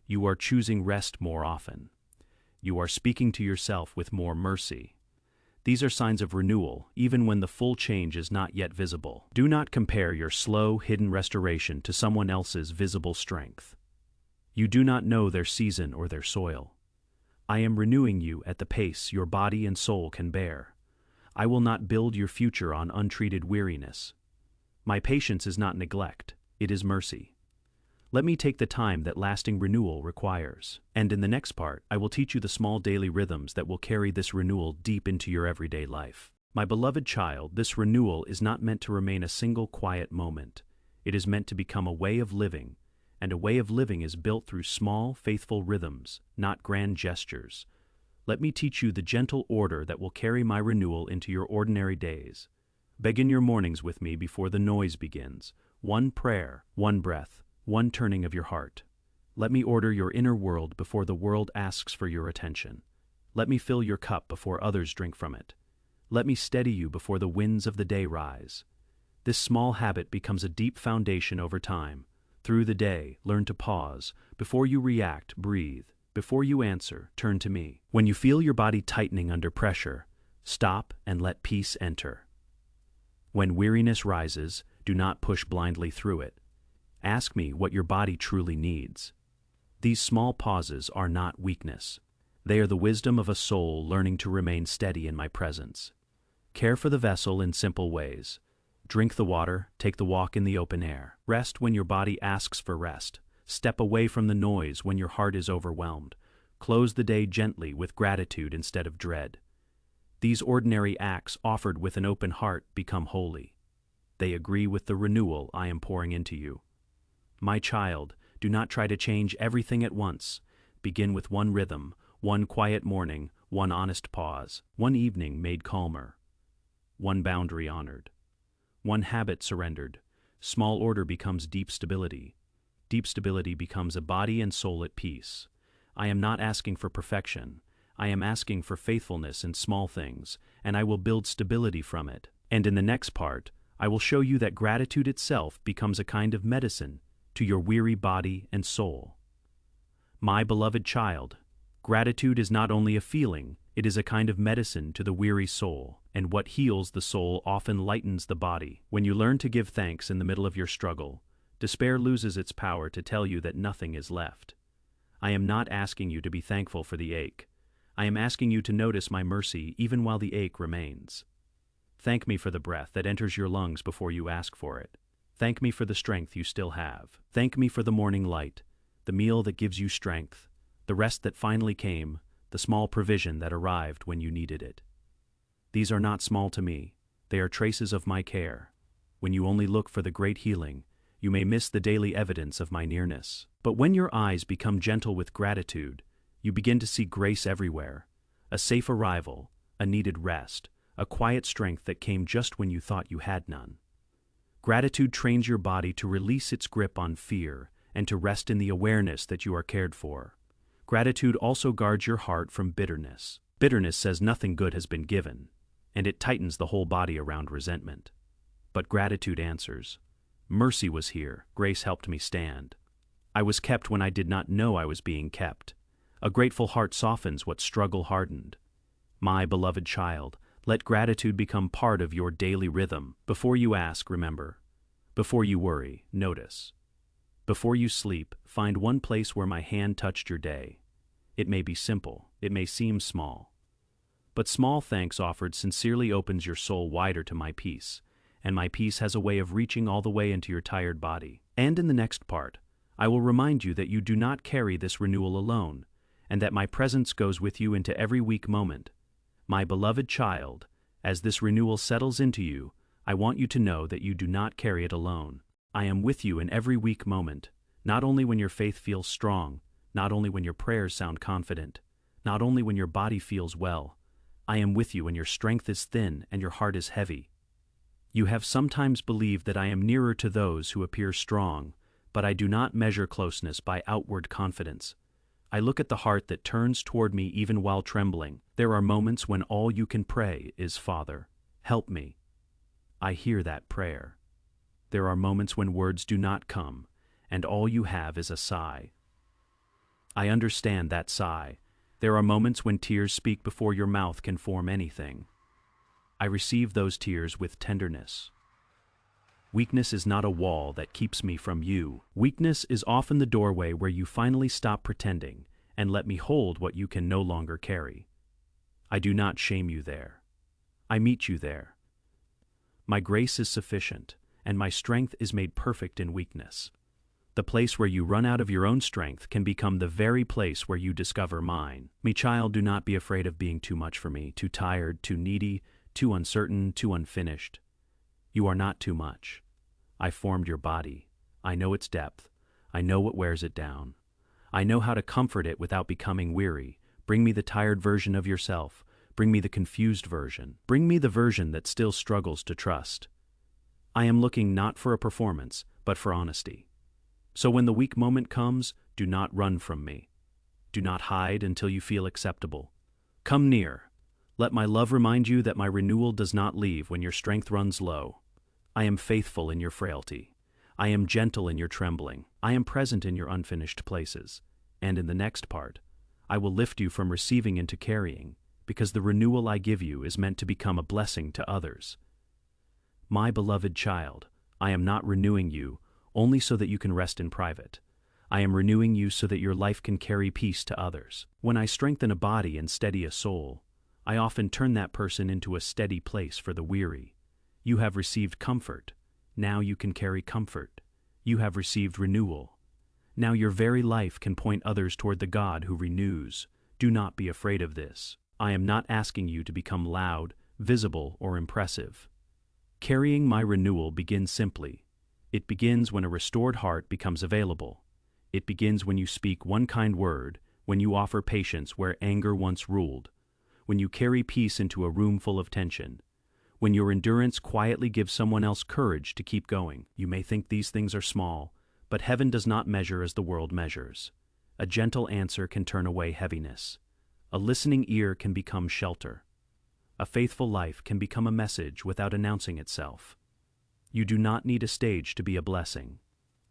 You are choosing rest more often. You are speaking to yourself with more mercy. These are signs of renewal, even when the full change is not yet visible. Do not compare your slow, hidden restoration to someone else's visible strength. You do not know their season or their soil. I am renewing you at the pace your body and soul can bear. I will not build your future on untreated weariness. My patience is not neglect, it is mercy. Let me take the time that lasting renewal requires. And in the next part, I will teach you the small daily rhythms that will carry this renewal deep into your everyday life. My beloved child, this renewal is not meant to remain a single quiet moment. It is meant to become a way of living, and a way of living is built through small, faithful rhythms, not grand gestures. Let me teach you the gentle order that will carry my renewal into your ordinary days. Begin your mornings with me before the noise begins. One prayer, one breath, one turning of your heart. Let me order your inner world before the world asks for your attention. Let me fill your cup before others drink from it. Let me steady you before the winds of the day rise. This small habit becomes a deep foundation over time. Through the day, learn to pause. Before you react, breathe. Before you answer, turn to me. When you feel your body tightening under pressure, stop and let peace enter. When weariness rises, do not push blindly through it. Ask me what your body truly needs. These small pauses are not weakness. They are the wisdom of a soul learning to remain steady in my presence. Care for the vessel in simple ways. Drink the water, take the walk in the open air. Rest when your body asks for rest. Step away from the noise when your heart is overwhelmed. Close the day gently with gratitude instead of dread. These ordinary acts offered with an open heart become holy. They agree with the renewal I am pouring into you. My child, do not try to change everything at once. Begin with one rhythm, one quiet morning, one honest pause, one evening made calmer, one boundary honored, one habit surrendered. Small order becomes deep stability. Deep stability becomes a body and soul at peace. I am not asking for perfection. I am asking for faithfulness in small things, and I will build stability from it. And in the next part, I will show you that gratitude itself becomes a kind of medicine to your weary body and soul. My beloved child, gratitude is not only a feeling, it is a kind of medicine to the weary soul, and what heals the soul often lightens the body. When you learn to give thanks in the middle of your struggle, despair loses its power to tell you that nothing is left. I am not asking you to be thankful for the ache. I am asking you to notice my mercy even while the ache remains. Thank me for the breath that enters your lungs before you ask for it. Thank me for the strength you still have. Thank me for the morning light, the meal that gives you strength, the rest that finally came, the small provision that arrived when you needed it. These are not small to me. They are traces of my care. When you only look for the great healing, you may miss the daily evidence of my nearness. But when your eyes become gentle with gratitude, you begin to see grace everywhere, a safe arrival, a needed rest, a quiet strength that came just when you thought you had none. Gratitude trains your body to release its grip on fear and to rest in the awareness that you are cared for. Gratitude also guards your heart from bitterness. Bitterness says nothing good has been given, and it tightens the whole body around resentment. But gratitude answers. Mercy was here, grace helped me stand. I was kept when I did not know I was being kept. A grateful heart softens what struggle hardened. My beloved child, let gratitude become part of your daily rhythm. Before you ask, remember. Before you worry, notice. Before you sleep, find one place where my hand touched your day. It may be simple, it may seem small. But small thanks offered sincerely opens your soul wider to my peace, and my peace has a way of reaching all the way into your tired body. And in the next part, I will remind you that you do not carry this renewal alone, and that my presence goes with you into every weak moment. My beloved child, as this renewal settles into you, I want you to know that you do not carry it alone. I am with you in every weak moment, not only when your faith feels strong, not only when your prayers sound confident, not only when your body feels well. I am with you when your strength is thin and your heart is heavy. You have sometimes believed that I am nearer to those who appear strong, but I do not measure closeness by outward confidence. I look at the heart that turns toward me even while trembling. There are moments when all you can pray is, Father, help me. I hear that prayer. There are moments when words do not come, and all you have is a sigh. I understand that sigh. There are moments when tears speak before your mouth can form anything. I receive those tears with tenderness. Weakness is not a wall that keeps me from you. Weakness is often the doorway where you finally stop pretending and let me hold what you can no longer carry. I do not shame you there. I meet you there. My grace is sufficient, and my strength is made perfect in weakness. The place where you run out of your own strength can become the very place where you discover mine. Me child, do not be afraid of being too much for me, too tired, too needy, too uncertain, too unfinished. You are not too much. I formed your body. I know its depth. I know what wears it down. I know how to comfort it without becoming weary. Bring me the tired version of yourself. Bring me the confused version. Bring me the version that still struggles to trust. I am looking not for a performance, but for honesty. So when the weak moment comes, do not run from me. Do not hide until you feel acceptable. Come near. Let my love remind you that my renewal does not leave when your strength runs low. I am faithful in your frailty. I am gentle in your trembling. I am present in your unfinished places. And in the next part, I will lift you from receiving into carrying, because the renewal I give you is meant to become a blessing to others. My beloved child, I am not renewing you only so that you can rest in private. I am renewing you so that your life can carry peace to others. When I strengthen a body and steady a soul, I often turn that person into a steady place for the weary. You have received comfort. Now you can carry comfort. You have received renewal. Now your very life can point others toward the God who renews. Do not be afraid of this. I am not asking you to become loud, visible, or impressive. Carrying my renewal begins simply. It begins when a restored heart becomes available. It begins when you speak one kind word, when you offer patience where anger once ruled, when you carry peace into a room full of tension, when your endurance quietly gives someone else courage to keep going. You may think these things are small, but heaven does not measure as the world measures. A gentle answer can turn away heaviness. A listening ear can become shelter. A faithful life can become a message without announcing itself. You do not need a stage to be a blessing.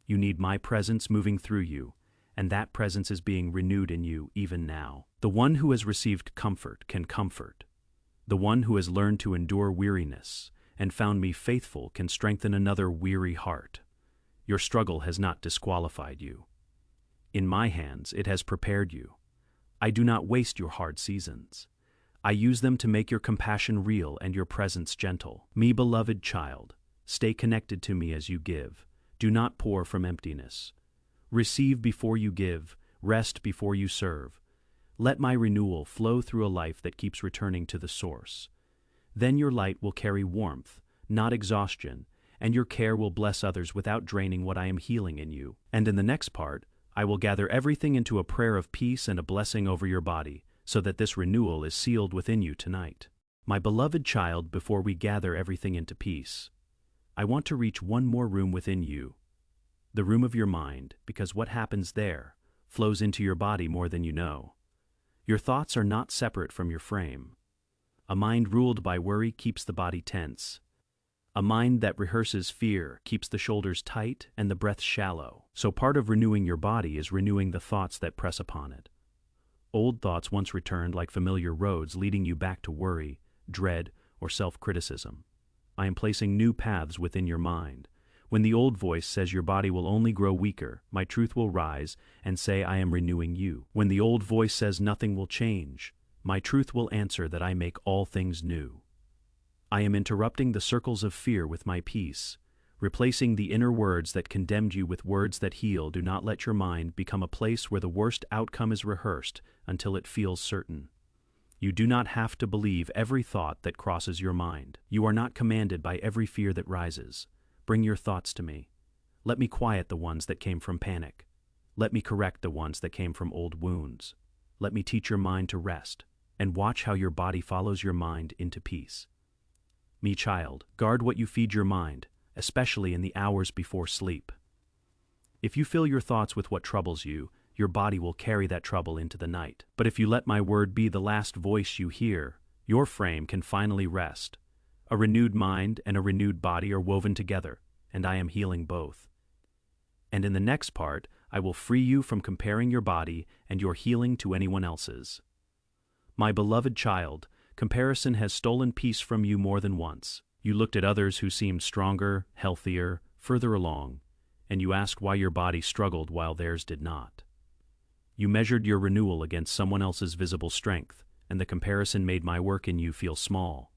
You need my presence moving through you, and that presence is being renewed in you even now. The one who has received comfort can comfort. The one who has learned to endure weariness and found me faithful can strengthen another weary heart. Your struggle has not disqualified you. In my hands, it has prepared you. I do not waste your hard seasons. I use them to make your compassion real and your presence gentle. Me, beloved child, stay connected to me as you give. Do not pour from emptiness. Receive before you give, rest before you serve. Let my renewal flow through a life that keeps returning to the source. Then your light will carry warmth, not exhaustion, and your care will bless others without draining what I am healing in you. And in the next part, I will gather everything into a prayer of peace and a blessing over your body, so that this renewal is sealed within you tonight. My beloved child, before we gather everything into peace, I want to reach one more room within you, the room of your mind, because what happens there flows into your body more than you know. Your thoughts are not separate from your frame. A mind ruled by worry keeps the body tense. A mind that rehearses fear keeps the shoulders tight and the breath shallow. So part of renewing your body is renewing the thoughts that press upon it. Old thoughts once returned like familiar roads, leading you back to worry, dread, or self-criticism. I am placing new paths within your mind. When the old voice says your body will only grow weaker, my truth will rise and say I am renewing you. When the old voice says nothing will change, my truth will answer that I make all things new. I am interrupting the circles of fear with my peace, replacing the inner words that condemned you with words that heal. Do not let your mind become a place where the worst outcome is rehearsed until it feels certain. You do not have to believe every thought that crosses your mind. You are not commanded by every fear that rises. Bring your thoughts to me. Let me quiet the ones that came from panic. Let me correct the ones that came from old wounds. Let me teach your mind to rest, and watch how your body follows your mind into peace. Me child, guard what you feed your mind, especially in the hours before sleep. If you fill your thoughts with what troubles you, your body will carry that trouble into the night. But if you let my word be the last voice you hear, your frame can finally rest. A renewed mind and a renewed body are woven together, and I am healing both. And in the next part, I will free you from comparing your body and your healing to anyone else's. My beloved child, comparison has stolen peace from you more than once. You looked at others who seemed stronger, healthier, further along, and you asked why your body struggled while theirs did not. You measured your renewal against someone else's visible strength, and the comparison made my work in you feel small.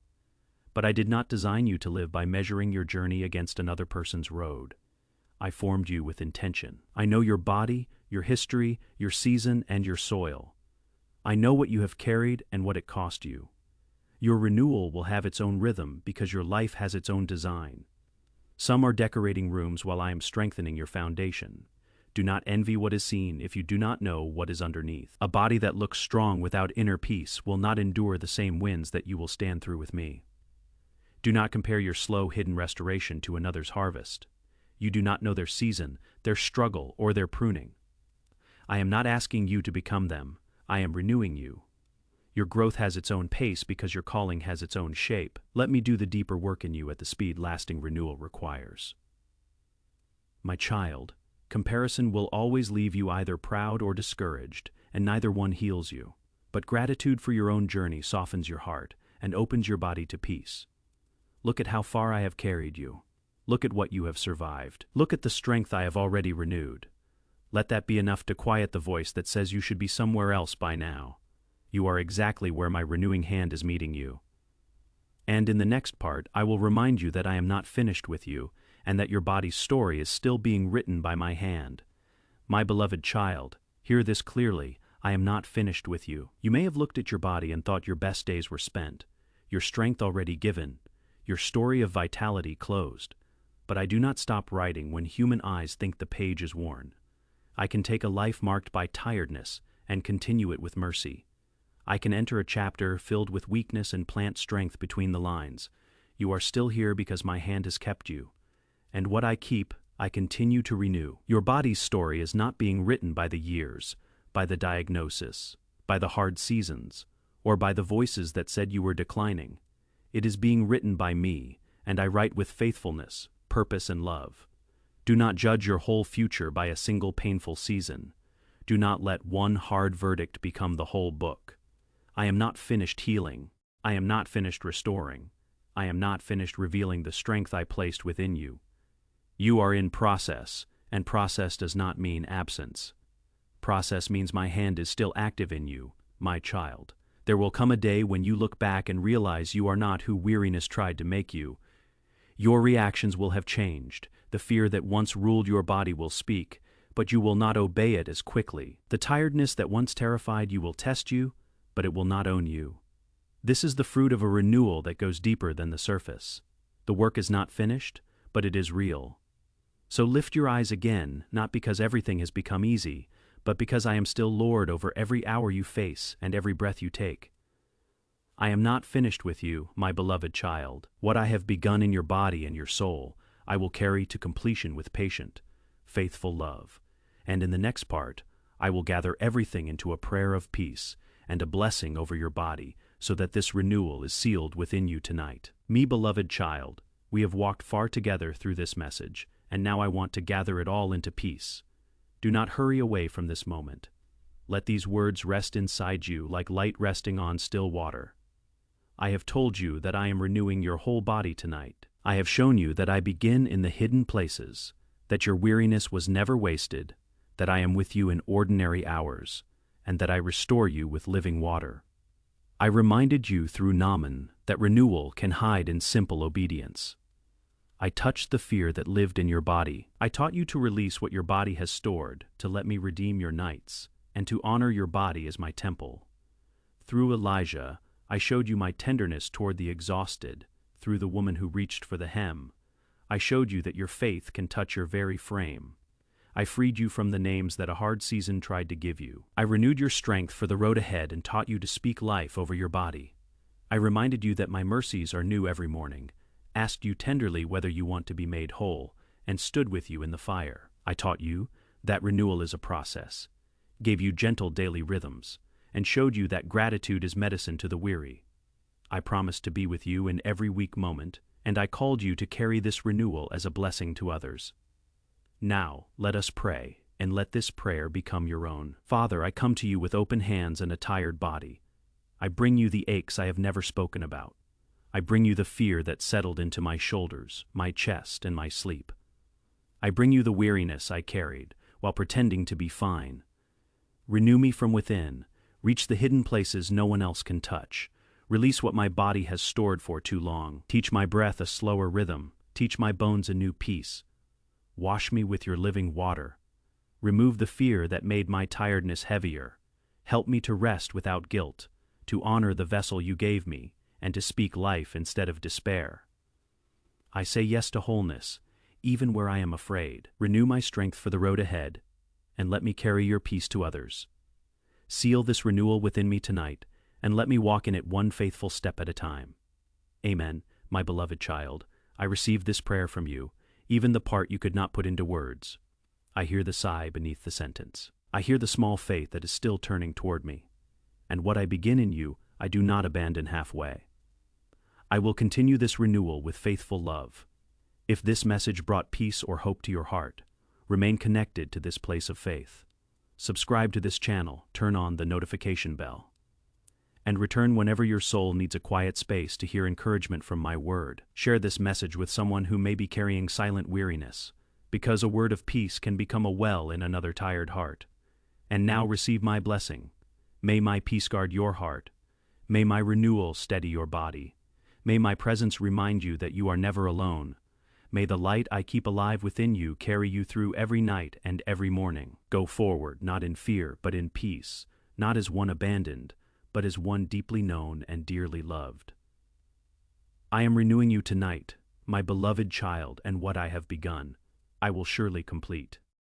But I did not design you to live by measuring your journey against another person's road. I formed you with intention. I know your body, your history, your season, and your soil. I know what you have carried and what it cost you. Your renewal will have its own rhythm because your life has its own design. Some are decorating rooms while I am strengthening your foundation. Do not envy what is seen if you do not know what is underneath. A body that looks strong without inner peace will not endure the same winds that you will stand through with me. Do not compare your slow, hidden restoration to another's harvest. You do not know their season, their struggle, or their pruning. I am not asking you to become them. I am renewing you. Your growth has its own pace because your calling has its own shape. Let me do the deeper work in you at the speed lasting renewal requires. My child, comparison will always leave you either proud or discouraged, and neither one heals you. But gratitude for your own journey softens your heart and opens your body to peace. Look at how far I have carried you. Look at what you have survived. Look at the strength I have already renewed. Let that be enough to quiet the voice that says you should be somewhere else by now. You are exactly where my renewing hand is meeting you. And in the next part, I will remind you that I am not finished with you, and that your body's story is still being written by my hand. My beloved child, hear this clearly, I am not finished with you. You may have looked at your body and thought your best days were spent, your strength already given, your story of vitality closed. But I do not stop writing when human eyes think the page is worn. I can take a life marked by tiredness and continue it with mercy. I can enter a chapter filled with weakness and plant strength between the lines. You are still here because my hand has kept you. And what I keep, I continue to renew. Your body's story is not being written by the years, by the diagnosis, by the hard seasons, or by the voices that said you were declining. It is being written by me, and I write with faithfulness, purpose, and love. Do not judge your whole future by a single painful season. Do not let one hard verdict become the whole book. I am not finished healing. I am not finished restoring. I am not finished revealing the strength I placed within you. You are in process, and process does not mean absence. Process means my hand is still active in you, my child. There will come a day when you look back and realize you are not who weariness tried to make you. Your reactions will have changed. The fear that once ruled your body will speak, but you will not obey it as quickly. The tiredness that once terrified you will test you, but it will not own you. This is the fruit of a renewal that goes deeper than the surface. The work is not finished, but it is real. So lift your eyes again, not because everything has become easy, but because I am still Lord over every hour you face and every breath you take. I am not finished with you, my beloved child. What I have begun in your body and your soul, I will carry to completion with patient, faithful love. And in the next part, I will gather everything into a prayer of peace and a blessing over your body, so that this renewal is sealed within you tonight. Me, beloved child, we have walked far together through this message, and now I want to gather it all into peace. Do not hurry away from this moment. Let these words rest inside you like light resting on still water. I have told you that I am renewing your whole body tonight. I have shown you that I begin in the hidden places, that your weariness was never wasted, that I am with you in ordinary hours, and that I restore you with living water. I reminded you through Naaman that renewal can hide in simple obedience. I touched the fear that lived in your body. I taught you to release what your body has stored, to let me redeem your nights, and to honor your body as my temple. Through Elijah, I showed you my tenderness toward the exhausted. Through the woman who reached for the hem, I showed you that your faith can touch your very frame. I freed you from the names that a hard season tried to give you. I renewed your strength for the road ahead and taught you to speak life over your body. I reminded you that my mercies are new every morning, asked you tenderly whether you want to be made whole, and stood with you in the fire. I taught you that renewal is a process, gave you gentle daily rhythms, and showed you that gratitude is medicine to the weary. I promised to be with you in every weak moment, and I called you to carry this renewal as a blessing to others. Now, let us pray, and let this prayer become your own. Father, I come to you with open hands and a tired body. I bring you the aches I have never spoken about. I bring you the fear that settled into my shoulders, my chest, and my sleep. I bring you the weariness I carried, while pretending to be fine. Renew me from within, reach the hidden places no one else can touch. Release what my body has stored for too long. Teach my breath a slower rhythm. Teach my bones a new peace. Wash me with your living water. Remove the fear that made my tiredness heavier. Help me to rest without guilt, to honor the vessel you gave me, and to speak life instead of despair. I say yes to wholeness, even where I am afraid. Renew my strength for the road ahead, and let me carry your peace to others. Seal this renewal within me tonight, and let me walk in it one faithful step at a time. Amen, my beloved child. I receive this prayer from you, even the part you could not put into words. I hear the sigh beneath the sentence. I hear the small faith that is still turning toward me. And what I begin in you, I do not abandon halfway. I will continue this renewal with faithful love. If this message brought peace or hope to your heart, remain connected to this place of faith. Subscribe to this channel, turn on the notification bell, and return whenever your soul needs a quiet space to hear encouragement from my word. Share this message with someone who may be carrying silent weariness, because a word of peace can become a well in another tired heart. And now receive my blessing. May my peace guard your heart. May my renewal steady your body. May my presence remind you that you are never alone. May the light I keep alive within you carry you through every night and every morning. Go forward, not in fear, but in peace, not as one abandoned, but as one deeply known and dearly loved. I am renewing you tonight, my beloved child, and what I have begun, I will surely complete.